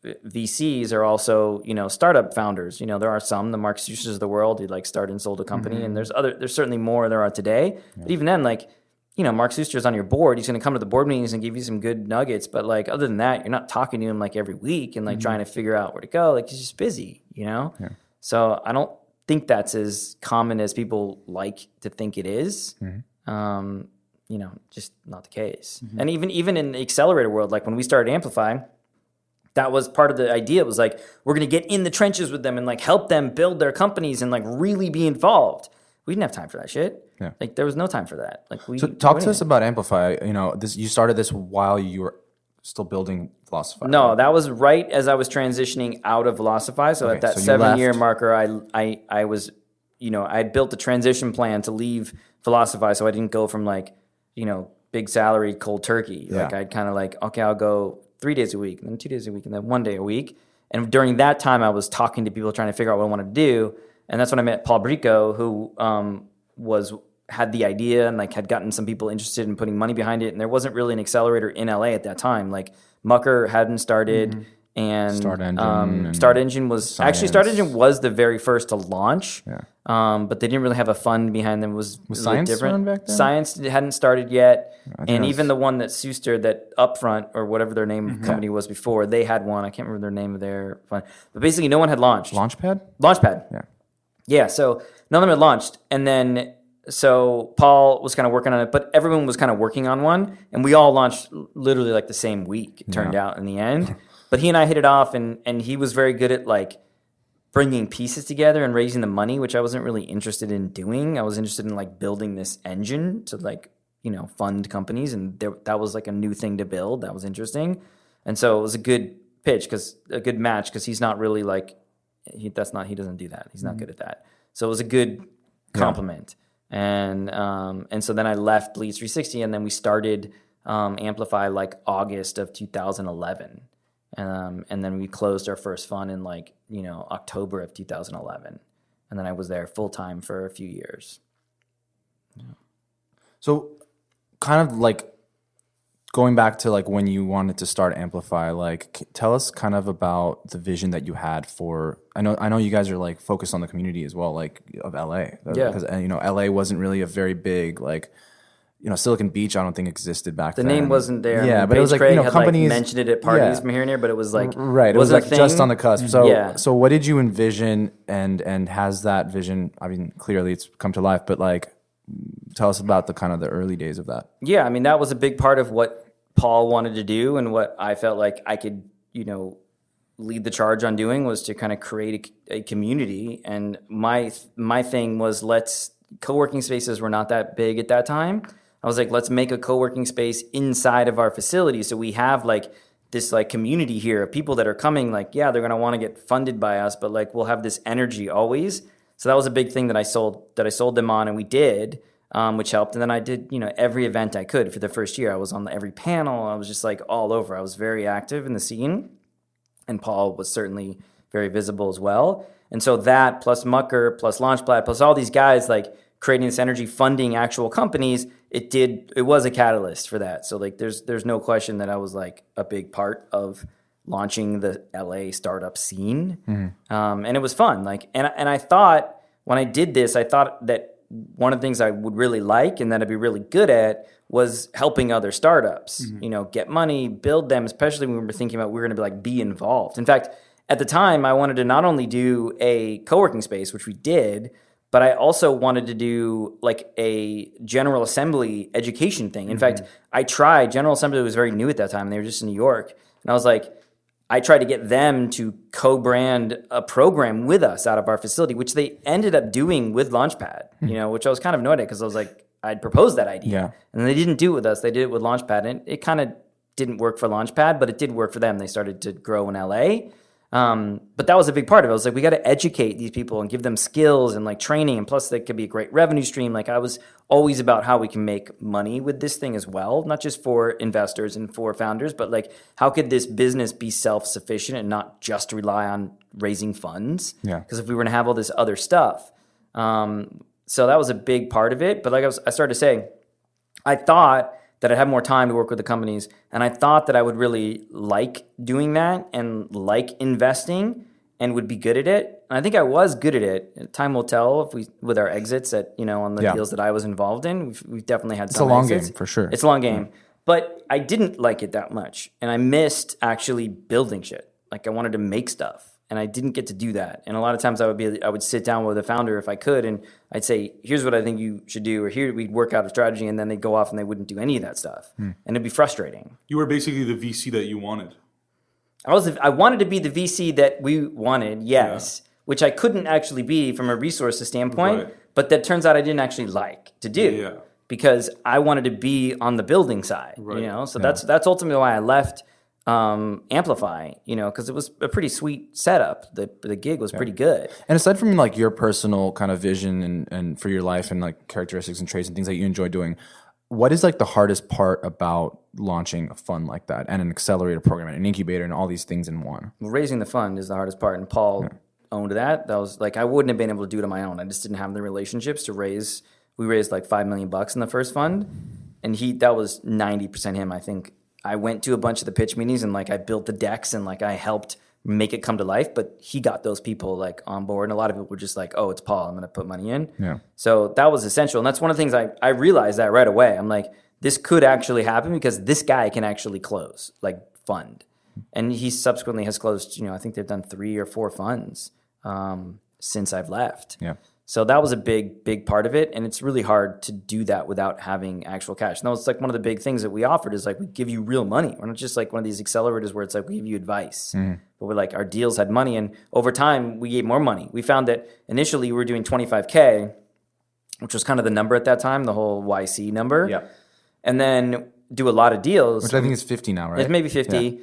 VCs are also startup founders. There are some, the Mark Susters of the world, who like started and sold a company, and there's certainly more there are today. Yeah. But even then, like Mark Suster's on your board. He's going to come to the board meetings and give you some good nuggets. But like other than that, you're not talking to him like every week and like trying to figure out where to go. Like he's just busy, Yeah. So I don't think that's as common as people like to think it is. Just not the case. And even in the accelerator world, like when we started Amplify, that was part of the idea. It was like, we're going to get in the trenches with them and like help them build their companies and like really be involved. We didn't have time for that shit. Yeah. Like there was no time for that. Like So talk to us about Amplify. You started this while you were still building Velocify. No, that was right as I was transitioning out of Velocify. So at that 7-year marker, I was, I had built a transition plan to leave Velocify, so I didn't go from like, big salary cold turkey. Like I'd kind of like, okay, I'll go 3 days a week, and then 2 days a week, and then 1 day a week. And during that time, I was talking to people trying to figure out what I wanted to do. And that's when I met Paul Brico, who had the idea and like had gotten some people interested in putting money behind it. And there wasn't really an accelerator in LA at that time. Like Mucker hadn't started, and Start Engine was the very first to launch. Yeah. But they didn't really have a fund behind them. Was Science different. Back then? Science hadn't started yet, and even the one that Suster, that Upfront or whatever their name company was before, they had one. I can't remember their name of their fund, but basically no one had launched. Launchpad. Yeah. So none of them had launched, and then so Paul was kind of working on it, but everyone was kind of working on one, and we all launched literally like the same week. It turned out in the end, but he and I hit it off, and he was very good at like bringing pieces together and raising the money, which I wasn't really interested in doing. I was interested in like building this engine to like, fund companies. And that was like a new thing to build. That was interesting. And so it was a good match because he's not really like, he doesn't do that. He's not good at that. So it was a good complement. Yeah. And so then I left Bleeds 360, and then we started Amplify like August of 2011. And then we closed our first fund in like, October of 2011. And then I was there full time for a few years. Yeah. So kind of like going back to like when you wanted to start Amplify, like tell us kind of about the vision that you had for, I know you guys are like focused on the community as well, like of LA. Yeah. Because, LA wasn't really a very big, like, Silicon Beach, I don't think existed back then. The name wasn't there. Yeah, but it was like, Craig had companies like mentioned it at parties from here and there, but it was like right. It was like just on the cusp. So, So what did you envision, and has that vision? I mean, clearly it's come to life, but like, tell us about the kind of the early days of that. Yeah, I mean, that was a big part of what Paul wanted to do, and what I felt like I could, lead the charge on doing, was to kind of create a community. And my thing was, co-working spaces were not that big at that time. I was like, let's make a co-working space inside of our facility, so we have like this like community here of people that are coming. Like, yeah, they're gonna want to get funded by us, but like we'll have this energy always. So that was a big thing that I sold them on, and we did, which helped. And then I did, every event I could for the first year. I was on every panel. I was just like all over. I was very active in the scene, and Paul was certainly very visible as well. And so that plus Mucker plus Launchpad plus all these guys like creating this energy, funding actual companies, it was a catalyst for that. So like there's no question that I was like a big part of launching the LA startup scene. And it was fun. Like, and I thought when I did this, I thought that one of the things I would really like and that I'd be really good at was helping other startups, get money, build them, especially when we were thinking about we were going to be involved. In fact, at the time, I wanted to not only do a co-working space, which we did, but I also wanted to do like a General Assembly education thing. In fact, I tried. General Assembly was very new at that time. They were just in New York. And I was like, I tried to get them to co-brand a program with us out of our facility, which they ended up doing with Launchpad, which I was kind of annoyed at because I was like, I'd proposed that idea. And they didn't do it with us. They did it with Launchpad. And it kind of didn't work for Launchpad, but it did work for them. They started to grow in LA. But that was a big part of it. I was like, we got to educate these people and give them skills and like training. And plus they could be a great revenue stream. Like I was always about how we can make money with this thing as well, not just for investors and for founders, but like how could this business be self-sufficient and not just rely on raising funds? Because if we were going to have all this other stuff. So that was a big part of it. But like I started to say, I thought that I'd have more time to work with the companies. And I thought that I would really like doing that and like investing and would be good at it. And I think I was good at it. Time will tell if we with our exits at on the deals that I was involved in. We've definitely had some exits. It's a long game for sure. It's a long game. But I didn't like it that much. And I missed actually building shit. Like I wanted to make stuff. And I didn't get to do that. And a lot of times I would sit down with a founder if I could, and I'd say, here's what I think you should do, or here we'd work out a strategy, and then they'd go off and they wouldn't do any of that stuff. And it'd be frustrating. You were basically the VC that you wanted. I wanted to be the VC that we wanted, yes, which I couldn't actually be from a resources standpoint, but that turns out I didn't actually like to do because I wanted to be on the building side, So that's ultimately why I left Amplify, because it was a pretty sweet setup. The gig was pretty good. And aside from like your personal kind of vision and for your life and like characteristics and traits and things that you enjoy doing, what is like the hardest part about launching a fund like that and an accelerator program and an incubator and all these things in one? Well, raising the fund is the hardest part, and Paul owned that. That was like I wouldn't have been able to do it on my own. I just didn't have the relationships to raise. We raised like $5 million in the first fund, and that was 90% him. I think I went to a bunch of the pitch meetings and like I built the decks and like I helped make it come to life, but he got those people like on board. And a lot of people were just like, oh, it's Paul, I'm going to put money in. So that was essential. And that's one of the things I realized that right away. I'm like, this could actually happen because this guy can actually close, like fund. And he subsequently has closed, I think they've done 3 or 4 funds since I've left. So that was a big part of it, and it's really hard to do that without having actual cash. No, it's like one of the big things that we offered is like we give you real money. We're not just like one of these accelerators where it's like we give you advice. But we're like our deals had money, and over time we gave more money. We found that initially we were doing $25K, which was kind of the number at that time, the whole YC number. And then do a lot of deals. Which I think is 50 now, right? It's maybe 50.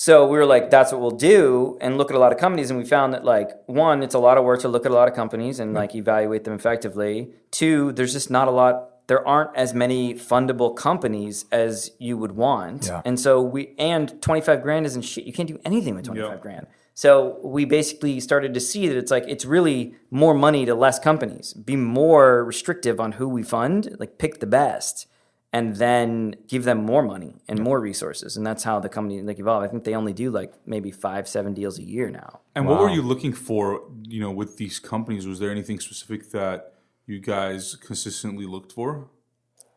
So we were like, that's what we'll do, and look at a lot of companies. And we found that, like, 1, it's a lot of work to look at a lot of companies and like evaluate them effectively. 2, there's just not a lot. There aren't as many fundable companies as you would want. And so and 25 grand isn't shit. You can't do anything with 25 grand. So we basically started to see that it's like it's really more money to less companies. Be more restrictive on who we fund. Like pick the best. And then give them more money and more resources. And that's how the company like evolved. I think they only do like maybe 5-7 deals a year now. And what were you looking for, with these companies? Was there anything specific that you guys consistently looked for?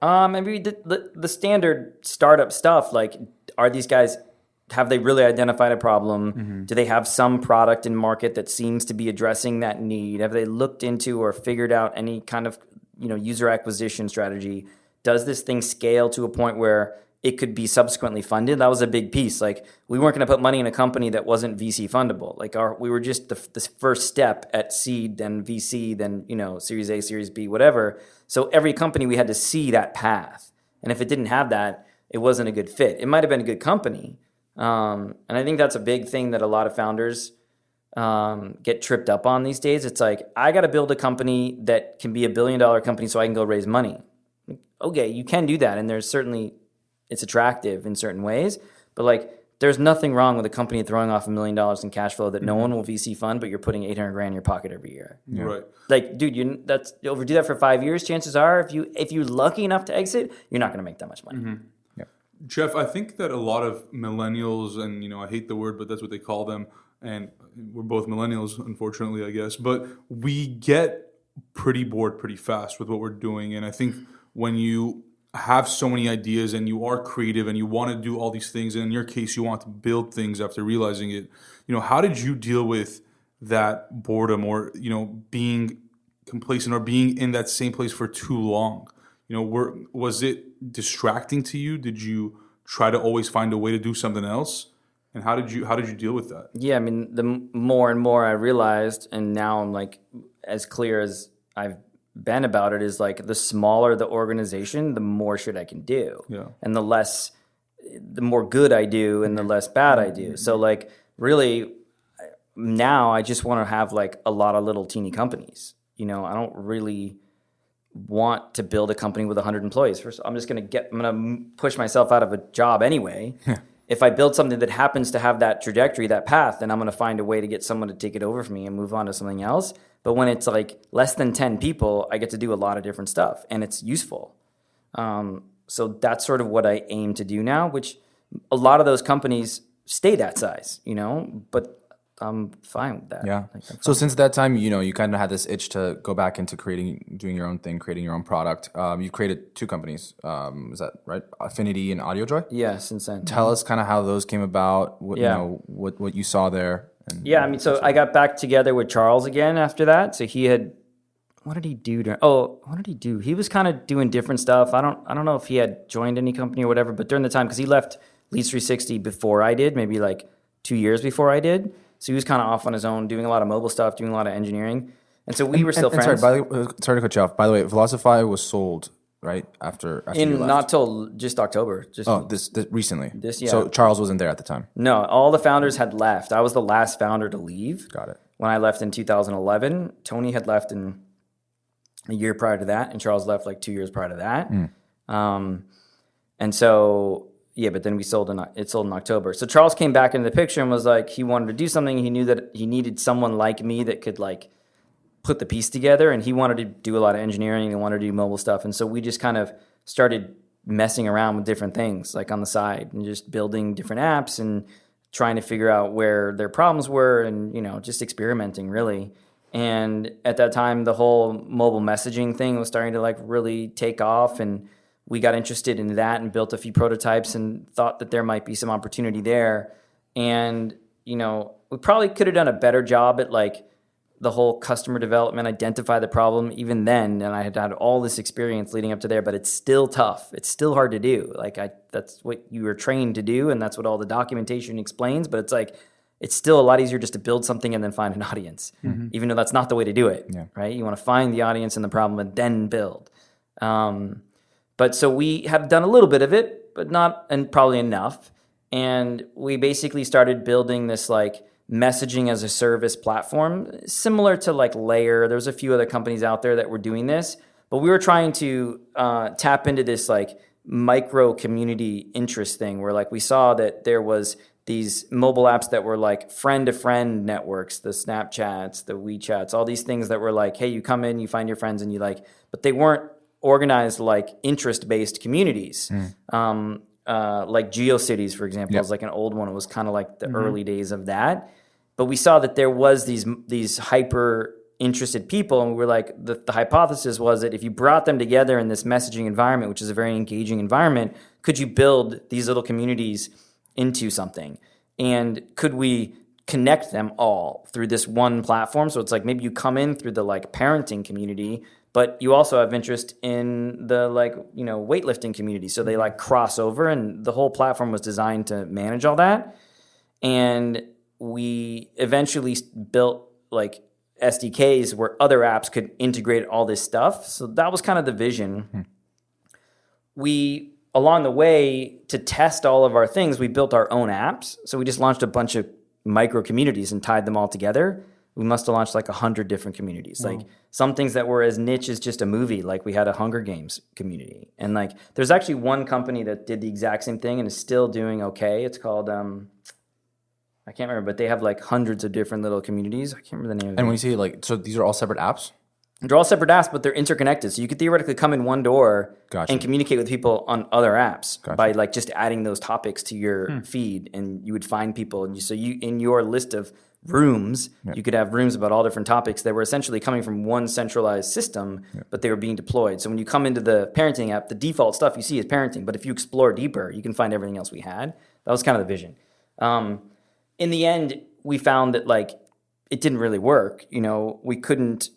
Maybe the standard startup stuff, like are these guys, have they really identified a problem? Do they have some product in market that seems to be addressing that need? Have they looked into or figured out any kind of, user acquisition strategy? Does this thing scale to a point where it could be subsequently funded? That was a big piece. Like we weren't going to put money in a company that wasn't VC fundable. Like we were just the first step at seed, then VC, then Series A, Series B, whatever. So every company we had to see that path, and if it didn't have that, it wasn't a good fit. It might have been a good company, and I think that's a big thing that a lot of founders get tripped up on these days. It's like I got to build a company that can be $1 billion company so I can go raise money. Okay, you can do that, and there's certainly it's attractive in certain ways, but like there's nothing wrong with a company throwing off $1 million in cash flow that no one will VC fund, but you're putting $800,000 in your pocket every year. Right. Like, dude, you'll do that for 5 years. Chances are, if you're lucky enough to exit, you're not going to make that much money. Jeff, I think that a lot of millennials, and I hate the word, but that's what they call them, and we're both millennials, unfortunately, I guess, but we get pretty bored pretty fast with what we're doing, and I think when you have so many ideas and you are creative and you want to do all these things, and in your case, you want to build things after realizing it, how did you deal with that boredom or, being complacent or being in that same place for too long? Was it distracting to you? Did you try to always find a way to do something else? And how did you deal with that? Yeah, I mean, the more and more I realized, and now I'm like as clear as I've been about it, is like the smaller the organization, the more shit I can do, and the more good I do, and the less bad I do. So like really, now I just want to have like a lot of little teeny companies. I don't really want to build a company with 100 employees. First, I'm going to push myself out of a job anyway. If I build something that happens to have that trajectory, that path, then I'm going to find a way to get someone to take it over from me and move on to something else. But when it's like less than 10 people, I get to do a lot of different stuff, and it's useful. So that's sort of what I aim to do now, which a lot of those companies stay that size, but I'm fine with that. Yeah. So since that time, you kind of had this itch to go back into doing your own thing, creating your own product. You've created 2 companies. Is that right? Affinity and AudioJoy? Yeah, since then. Tell us kind of how those came about, what you saw there. I mean, so I got back together with Charles again after that. So he had, what did he do? What did he do? He was kind of doing different stuff. I don't know if he had joined any company or whatever, but during the time, because he left Leads 360 before I did, maybe like 2 years before I did. So he was kind of off on his own, doing a lot of mobile stuff, doing a lot of engineering. And so we were still friends. Sorry to cut you off. By the way, Velocify was sold, right? After you left. Not till just October. This recently. Yeah. So Charles wasn't there at the time. No, all the founders had left. I was the last founder to leave. Got it. When I left in 2011, Tony had left in a year prior to that, and Charles left like 2 years prior to that. And so, but then it sold in October. So Charles came back into the picture and was like, he wanted to do something. He knew that he needed someone like me that could like put the piece together, and he wanted to do a lot of engineering and wanted to do mobile stuff. And so we just kind of started messing around with different things like on the side and just building different apps and trying to figure out where their problems were and, just experimenting really. And at that time, the whole mobile messaging thing was starting to like really take off, and we got interested in that and built a few prototypes and thought that there might be some opportunity there. And, we probably could have done a better job at like the whole customer development, identify the problem even then. And I had had all this experience leading up to there, but it's still tough. It's still hard to do. Like that's what you were trained to do. And that's what all the documentation explains. But it's like, it's still a lot easier just to build something and then find an audience, even though that's not the way to do it, right? You want to find the audience and the problem and then build. But so we have done a little bit of it, but not and probably enough. And we basically started building this like messaging as a service platform, similar to like Layer. There's a few other companies out there that were doing this, but we were trying to tap into this like micro community interest thing where like we saw that there was these mobile apps that were like friend-to-friend networks, the Snapchats, the WeChats, all these things that were like, hey, you come in, you find your friends, and you like, but they weren't organized like interest-based communities. Like GeoCities, for example, is like an old one. It was kind of like the early days of that. But we saw that there was these hyper interested people, and we were like, the hypothesis was that if you brought them together in this messaging environment, which is a very engaging environment, could you build these little communities into something? And could we connect them all through this one platform? So it's like maybe you come in through the like parenting community, but you also have interest in the like, weightlifting community. So they like cross over, and the whole platform was designed to manage all that. And we eventually built like SDKs where other apps could integrate all this stuff. So that was kind of the vision. We, along the way, to test all of our things, we built our own apps. So we just launched a bunch of micro communities and tied them all together. We must have launched like 100 different communities. Like some things that were as niche as just a movie, like we had a Hunger Games community. And like there's actually one company that did the exact same thing and is still doing okay. It's called, I can't remember, but they have like hundreds of different little communities. I can't remember the name of it. And when you say like, so these are all separate apps? They're all separate apps, but they're interconnected. So you could theoretically come in one door and communicate with people on other apps by like just adding those topics to your feed, and you would find people. And so you in your list of rooms, you could have rooms about all different topics that were essentially coming from one centralized system, but they were being deployed. So when you come into the parenting app, the default stuff you see is parenting. But if you explore deeper, you can find everything else we had. That was kind of the vision. In the end, we found that like it didn't really work. We couldn't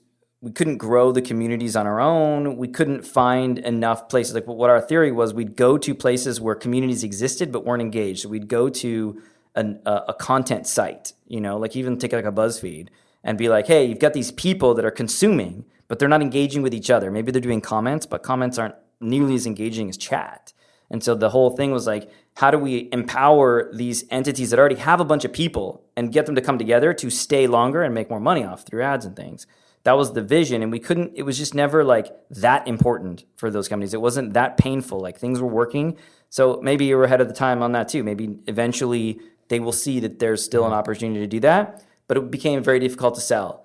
grow the communities on our own. We couldn't find enough places. Like what our theory was, we'd go to places where communities existed but weren't engaged. So we'd go to a content site, like even take like a BuzzFeed and be like, hey, you've got these people that are consuming, but they're not engaging with each other. Maybe they're doing comments, but comments aren't nearly as engaging as chat. And so the whole thing was like, how do we empower these entities that already have a bunch of people and get them to come together to stay longer and make more money off through ads and things? That was the vision. And it was just never like that important for those companies. It wasn't that painful. Like things were working. So maybe you were ahead of the time on that too. Maybe eventually they will see that there's still an opportunity to do that, but it became very difficult to sell.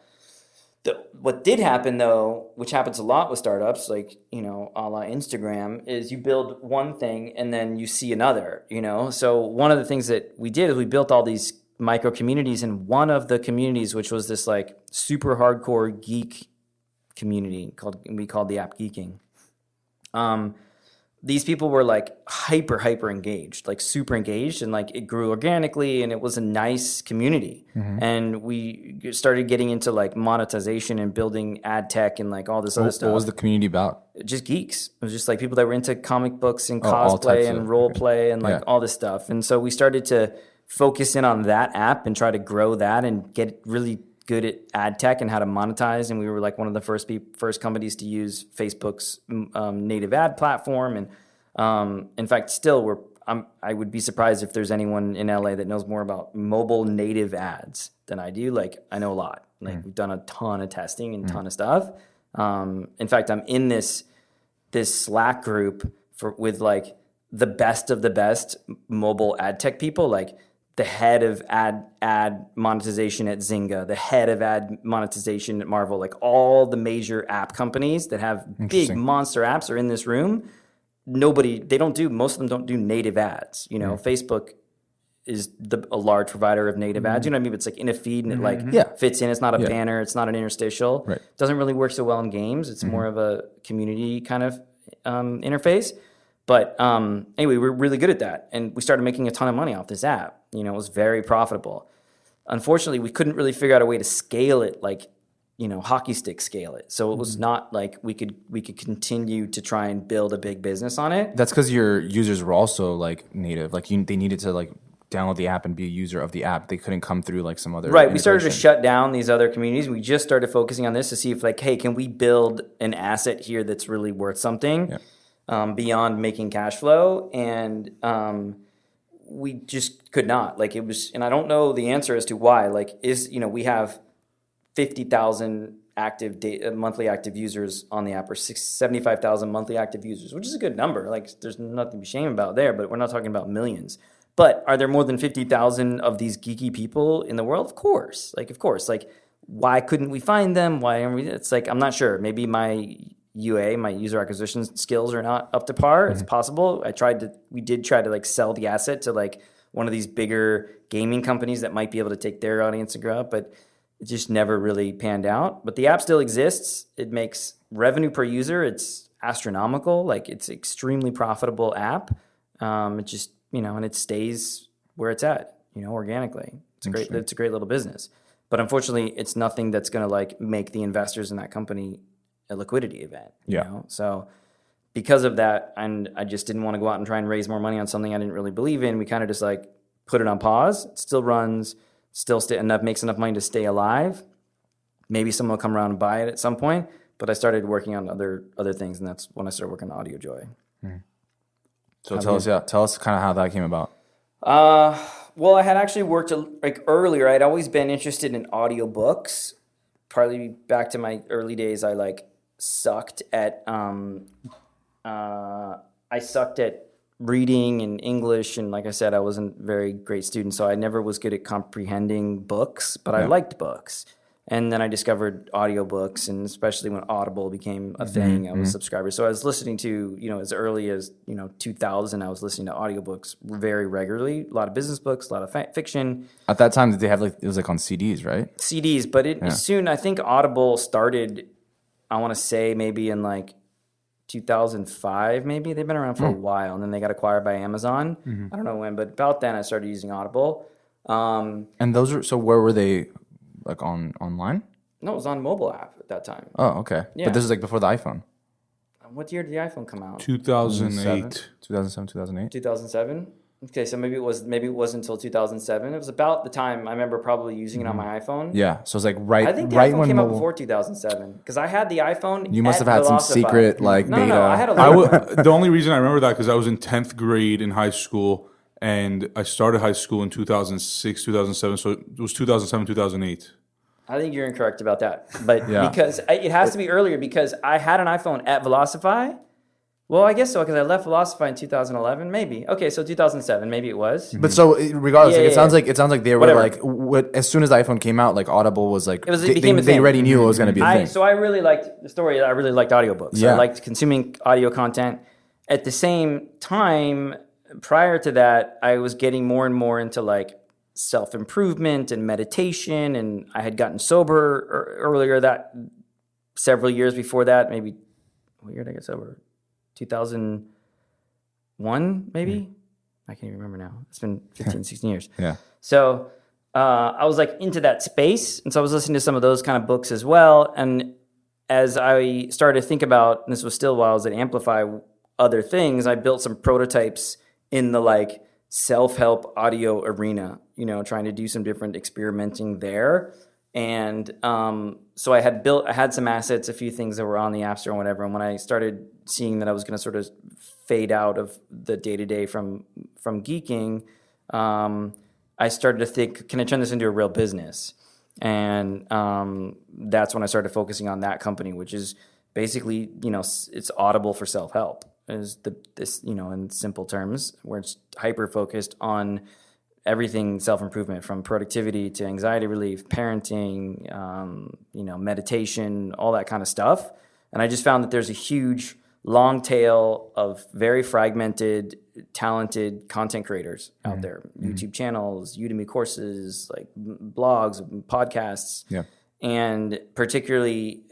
What did happen though, which happens a lot with startups, like, a la Instagram, is you build one thing and then you see another, So one of the things that we did is we built all these micro communities, and one of the communities, which was this like super hardcore geek community we called the app geeking. These people were like hyper engaged, like super engaged, and like it grew organically, and it was a nice community. And we started getting into like monetization and building ad tech and like all this other stuff. What was the community about? Just geeks. It was just like people that were into comic books and all cosplay types and of- role play and like all this stuff. And so we started to focus in on that app and try to grow that and get really good at ad tech and how to monetize. And we were like one of the first companies to use Facebook's native ad platform. And in fact, still I would be surprised if there's anyone in LA that knows more about mobile native ads than I do. Like I know a lot. Like we've done a ton of testing and ton of stuff. In fact, I'm in this Slack group with like the best of the best mobile ad tech people, like the head of ad monetization at Zynga, the head of ad monetization at Marvel, like all the major app companies that have big monster apps are in this room. Most of them don't do native ads. Facebook is a large provider of native ads. You know what I mean? It's like in a feed and it fits in. It's not a banner. It's not an interstitial. Right. It doesn't really work so well in games. It's more of a community kind of interface. But anyway, we're really good at that. And we started making a ton of money off this app. It was very profitable. Unfortunately, we couldn't really figure out a way to scale it hockey stick scale it. So it was not like we could continue to try and build a big business on it. That's because your users were also like native. Like they needed to like download the app and be a user of the app. They couldn't come through like some other Right. We started to integration. shut down these other communities. We just started focusing on this to see if like, hey, can we build an asset here that's really worth something beyond making cash flow? And we just could not. Like it was, and I don't know the answer as to why. Like we have 50,000 monthly active users on the app, or 75,000 monthly active users, which is a good number. Like there's nothing to be ashamed about there, but we're not talking about millions. But are there more than 50,000 of these geeky people in the world? Of course. Like why couldn't we find them? Why are we? It's like, I'm not sure. Maybe my user acquisition skills are not up to par. It's possible. We did try to like sell the asset to like one of these bigger gaming companies that might be able to take their audience and grow up, but it just never really panned out. But the app still exists. It makes revenue per user. It's astronomical. Like it's extremely profitable app. It just, and it stays where it's at, organically. It's a great little business. But unfortunately, it's nothing that's going to like make the investors in that company a liquidity event. So because of that, and I just didn't want to go out and try and raise more money on something I didn't really believe in. We kind of just like put it on pause. It still runs, makes enough money to stay alive. Maybe someone will come around and buy it at some point. But I started working on other things, and that's when I started working on AudioJoy. So tell us kind of how that came about. Well, I had actually worked like earlier. I'd always been interested in audiobooks. Partly back to my early days, I like sucked at reading and English, and like I said, I wasn't a very great student, so I never was good at comprehending books, but I liked books. And then I discovered audiobooks, and especially when Audible became a thing, I was a subscriber. So I was listening to, as early as, 2000, I was listening to audiobooks very regularly. A lot of business books, a lot of fiction. At that time, did they have it was like on CDs, right? CDs, but soon, I think Audible started, I want to say maybe in like 2005, maybe. They've been around for a while, and then they got acquired by Amazon. I don't know when, but about then I started using Audible. And those are, so where were they? Like online? No, it was on mobile app at that time. Oh, okay. Yeah. But this is like before the iPhone. What year did the iPhone come out? 2008. 2007, 2008? 2007? Okay, so maybe it was until 2007. It was about the time I remember probably using it on my iPhone. Yeah, so it's like I think the right iPhone when came out mobile. before 2007 because I had the iPhone. You must at have had some Velocify. secret like No, beta. no, I had a little one. The only reason I remember that because I was in 10th grade in high school, and I started high school in 2006, 2007. So it was 2007, 2008. I think you're incorrect about that, but Yeah. because it has to be earlier because I had an iPhone at Velocify. Well, I guess so because I left Velocify in 2011, maybe. Okay, so 2007, maybe it was. But so regardless, Yeah, like, yeah, it sounds like they were Whatever. like as soon as the iPhone came out, like Audible was like It became a they thing. already knew it was going to be a thing. So I really liked the story. I really liked audiobooks. Yeah. I liked consuming audio content. At the same time, prior to that, I was getting more and more into like self-improvement and meditation, and I had gotten sober earlier that several years before that. Maybe what year did I get sober? 2001, maybe? I can't even remember now. It's been 15, 16 years. Yeah. So I was like into that space. And so I was listening to some of those kind of books as well. And as I started to think about, and this was still while I was at Amplify, other things, I built some prototypes in the like self-help audio arena, trying to do some different experimenting there. And so I had some assets, a few things that were on the App Store and whatever. And when I started seeing that I was going to sort of fade out of the day-to-day from geeking, I started to think, can I turn this into a real business? And that's when I started focusing on that company, which is basically, it's Audible for self-help. Is in simple terms, where it's hyper-focused on everything self-improvement, from productivity to anxiety relief, parenting, meditation, all that kind of stuff. And I just found that there's a huge long tail of very fragmented, talented content creators out there. YouTube channels, Udemy courses, like blogs, podcasts. Yeah. And particularly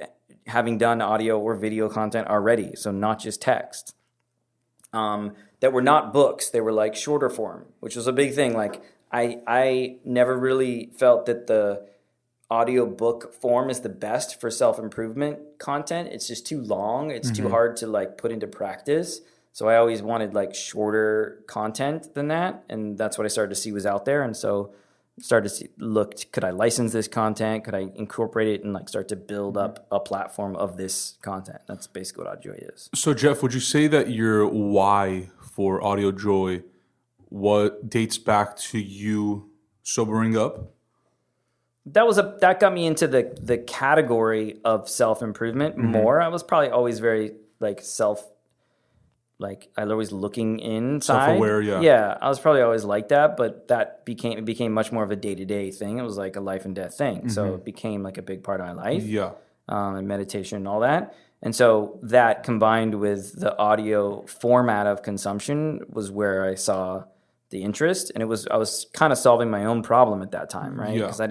having done audio or video content already, so not just text. That were not books. They were like shorter form, which was a big thing. Like I never really felt that the audio book form is the best for self-improvement content. It's just too long. It's too hard to like put into practice. So I always wanted like shorter content than that. And that's what I started to see was out there. And so started to look, could I license this content? Could I incorporate it and like start to build up a platform of this content? That's basically what AudioJoy is. So Jeff, would you say that your why for AudioJoy dates back to you sobering up? That got me into the category of self-improvement more. I was probably always very like I was always looking inside. Self-aware, yeah. Yeah, I was probably always like that, but that became much more of a day-to-day thing. It was like a life and death thing. So it became like a big part of my life. Yeah. And meditation and all that. And so that combined with the audio format of consumption was where I saw the interest. And I was kind of solving my own problem at that time, right? Yeah. Because I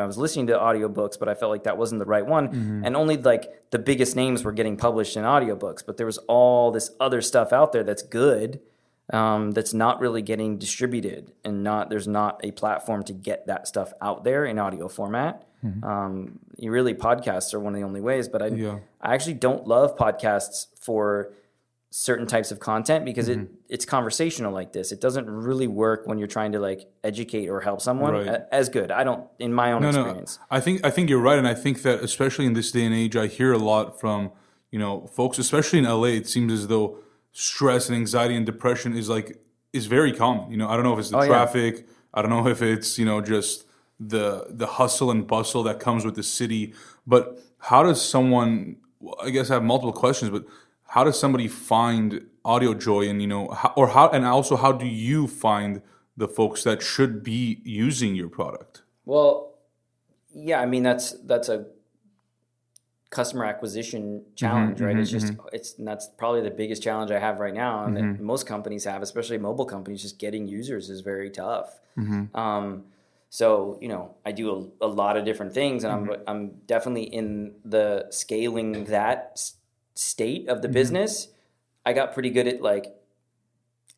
was listening to audiobooks, but I felt like that wasn't the right one. And only like the biggest names were getting published in audiobooks, but there was all this other stuff out there that's good, that's not really getting distributed, and there's not a platform to get that stuff out there in audio format. Podcasts are one of the only ways, but I actually don't love podcasts for certain types of content because it's conversational like this. It doesn't really work when you're trying to like educate or help someone as good. I don't, in my own experience. I think you're right, and I think that especially in this day and age, I hear a lot from folks, especially in LA. It seems as though stress and anxiety and depression is very common. I don't know if it's the traffic. Yeah. I don't know if it's just the hustle and bustle that comes with the city. But how does someone? I guess I have multiple questions, but how does somebody find AudioJoy, and how do you find the folks that should be using your product? Well, yeah, I mean that's a customer acquisition challenge, right? That's probably the biggest challenge I have right now, and that most companies have, especially mobile companies. Just getting users is very tough. So I do a lot of different things, and I'm definitely in the scaling that state of the business. I got pretty good at like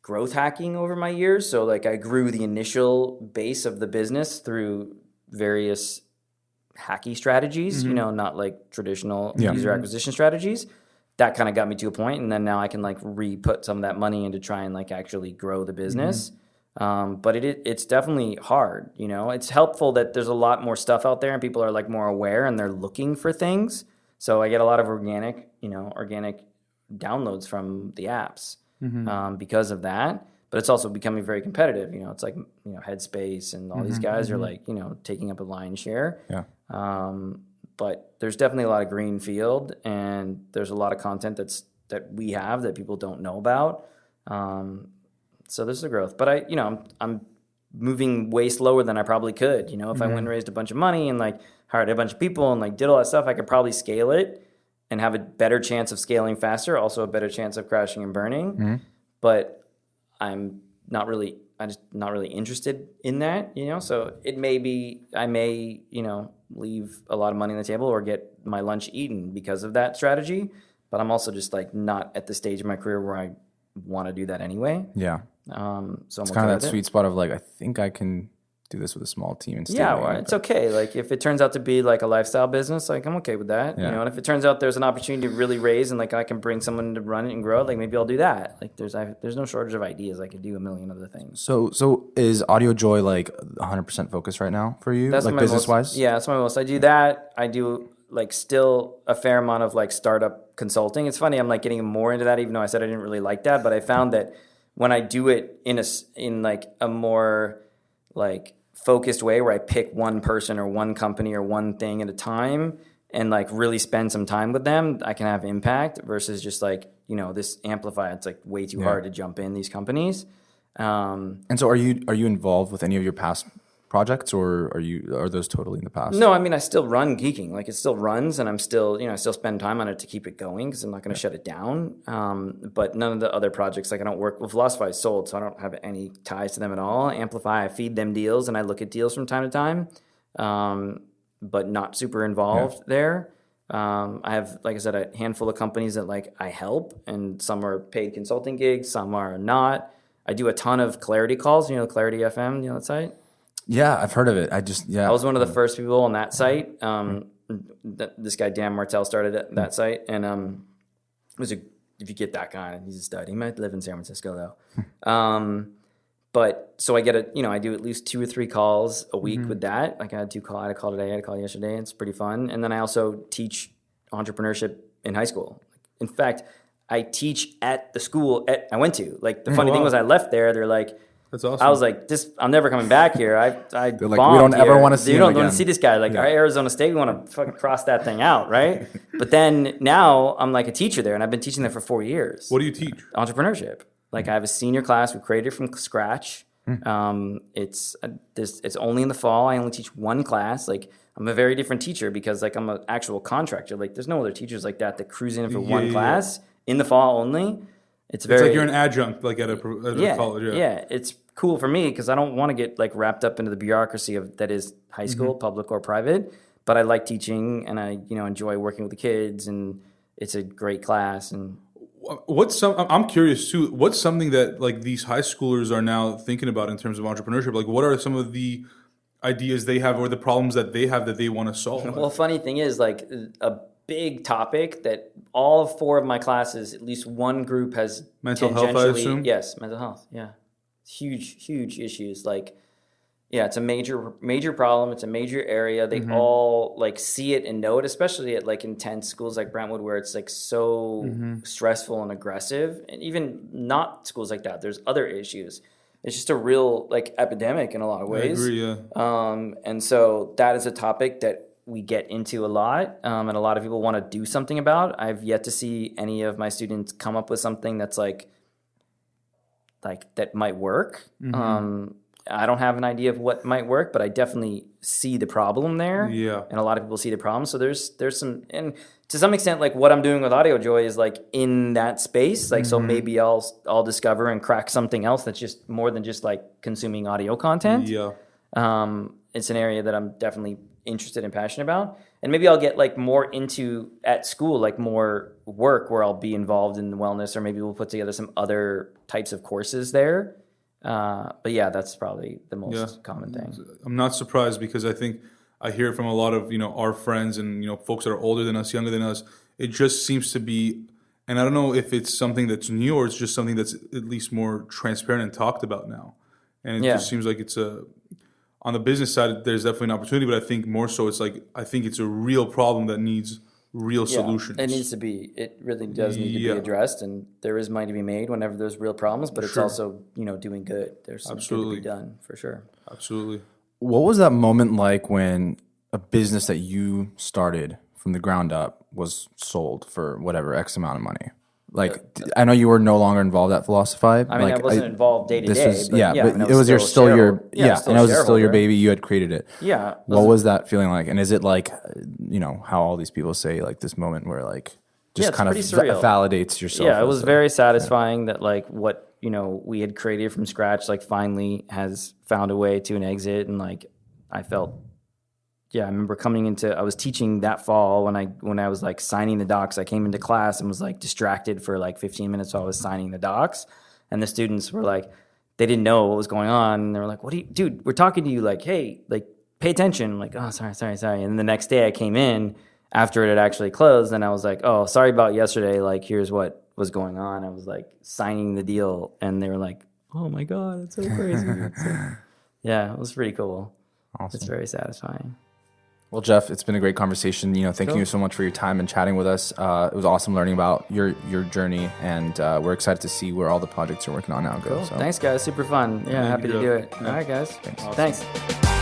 growth hacking over my years. So like I grew the initial base of the business through various hacky strategies, not like traditional user acquisition strategies. That kind of got me to a point, and then now I can like re-put some of that money into try and like actually grow the business. But it's definitely hard. It's helpful that there's a lot more stuff out there and people are like more aware and they're looking for things. So I get a lot of organic downloads from the apps because of that. But it's also becoming very competitive. It's like Headspace and all these guys are like taking up a lion's share. Yeah. But there's definitely a lot of green field, and there's a lot of content that we have that people don't know about. So there's the growth. But I'm moving way slower than I probably could. If I went and raised a bunch of money and like hired a bunch of people and like did all that stuff, I could probably scale it and have a better chance of scaling faster, also a better chance of crashing and burning. But I'm just not really interested in that, So it may be I may, leave a lot of money on the table or get my lunch eaten because of that strategy. But I'm also just like not at the stage of my career where I want to do that anyway. Yeah. So it's I'm kind okay of that sweet spot of like, I think I can do this with a small team and yeah, well, it's okay. Like if it turns out to be like a lifestyle business, like I'm okay with that. Yeah. And if it turns out there's an opportunity to really raise and like I can bring someone to run it and grow it, like maybe I'll do that. Like there's no shortage of ideas. I could do a million other things. So is AudioJoy like 100% focused right now for you? That's like my business wise? Yeah, that's my most. I do that. I do like still a fair amount of like startup consulting. It's funny, I'm like getting more into that, even though I said I didn't really like that. But I found that when I do it in like a more like focused way where I pick one person or one company or one thing at a time and like really spend some time with them, I can have impact versus just like, this Amplify. It's like way too hard to jump in these companies. And so are you involved with any of your past projects or are those totally in the past? No, I mean, I still run Geeking. Like it still runs and I'm still, I still spend time on it to keep it going because I'm not going to shut it down. But none of the other projects, like I don't work with Velocify is sold, so I don't have any ties to them at all. Amplify, I feed them deals and I look at deals from time to time, but not super involved there. I have, like I said, a handful of companies that like I help, and some are paid consulting gigs, some are not. I do a ton of Clarity calls, Clarity FM, that site? Yeah, I've heard of it. I was one of the first people on that site. This guy, Dan Martell, started that site. And if you get that guy, he's a stud. He might live in San Francisco, though. But so I get I do at least 2 or 3 calls a week with that. Like I had a call today, I had a call yesterday. It's pretty fun. And then I also teach entrepreneurship in high school. In fact, I teach at the school I went to. Like the funny thing was I left there. They're like, that's awesome. I was like, I'm never coming back here. I like, we don't ever want to see him again. We don't want to see this guy. Like, our Arizona State, we want to fucking cross that thing out, right? But then now I'm like a teacher there, and I've been teaching there for 4 years. What do you teach? Entrepreneurship. Like, I have a senior class. We created it from scratch. It's only in the fall. I only teach one class. Like, I'm a very different teacher because, like, I'm an actual contractor. Like, there's no other teachers like that cruise in for one class in the fall only. It's like you're an adjunct, like at a college. Yeah, it's cool for me because I don't want to get like wrapped up into the bureaucracy of that is high school, public or private. But I like teaching, and I enjoy working with the kids, and it's a great class. And I'm curious too. What's something that like these high schoolers are now thinking about in terms of entrepreneurship? Like, what are some of the ideas they have or the problems that they have that they want to solve? Well, funny thing is, like a big topic that all 4 of my classes, at least one group has mental health, I assume? Yes, mental health. Yeah. Huge issues. Like, yeah, it's a major problem. It's a major area. They all like see it and know it, especially at like intense schools like Brentwood, where it's like so stressful and aggressive. And even not schools like that, there's other issues. It's just a real like epidemic in a lot of ways. I agree, yeah. And so that is a topic that we get into a lot, and a lot of people want to do something about. I've yet to see any of my students come up with something that's like that might work. I don't have an idea of what might work, but I definitely see the problem there. Yeah. And a lot of people see the problem. So there's some, and to some extent, like what I'm doing with AudioJoy is like in that space. Like, so maybe I'll discover and crack something else that's just more than just like consuming audio content. Yeah. It's an area that I'm definitely interested and passionate about. And maybe I'll get like more into at school, like more work where I'll be involved in wellness, or maybe we'll put together some other types of courses there. But yeah, that's probably the most common thing. I'm not surprised because I think I hear from a lot of, our friends and, folks that are older than us, younger than us. It just seems to be, and I don't know if it's something that's new or it's just something that's at least more transparent and talked about now. and it just seems like it's on the business side, there's definitely an opportunity, but I think more so it's like, I think it's a real problem that needs real solutions. It really does need to be addressed, and there is money to be made whenever there's real problems, but it's also, doing good. There's some good to be done, for sure. Absolutely. What was that moment like when a business that you started from the ground up was sold for whatever X amount of money? Like, I know you were no longer involved at Velocify. I mean, I wasn't involved day to day. But it was still your baby. You had created it. Yeah. What was that feeling like? And is it like, how all these people say, like this moment where like just kind of validates yourself? Yeah, it was very satisfying that like what we had created from scratch like finally has found a way to an exit, and like I felt. Yeah, I remember I was teaching that fall when I was like signing the docs. I came into class and was like distracted for like 15 minutes while I was signing the docs. And the students were like, they didn't know what was going on. And they were like, dude, we're talking to you, like, hey, like pay attention. I'm like, oh, sorry. And the next day I came in after it had actually closed, and I was like, oh, sorry about yesterday. Like, here's what was going on. I was like signing the deal, and they were like, oh my God, it's so crazy. Yeah, it was pretty cool. Awesome. It's very satisfying. Well, Jeff, it's been a great conversation. Thank you so much for your time and chatting with us. It was awesome learning about your journey, and we're excited to see where all the projects you're working on now go. Cool. So. Thanks, guys. Super fun. Yeah, happy to do it. All right, guys. Thanks. Awesome. Thanks.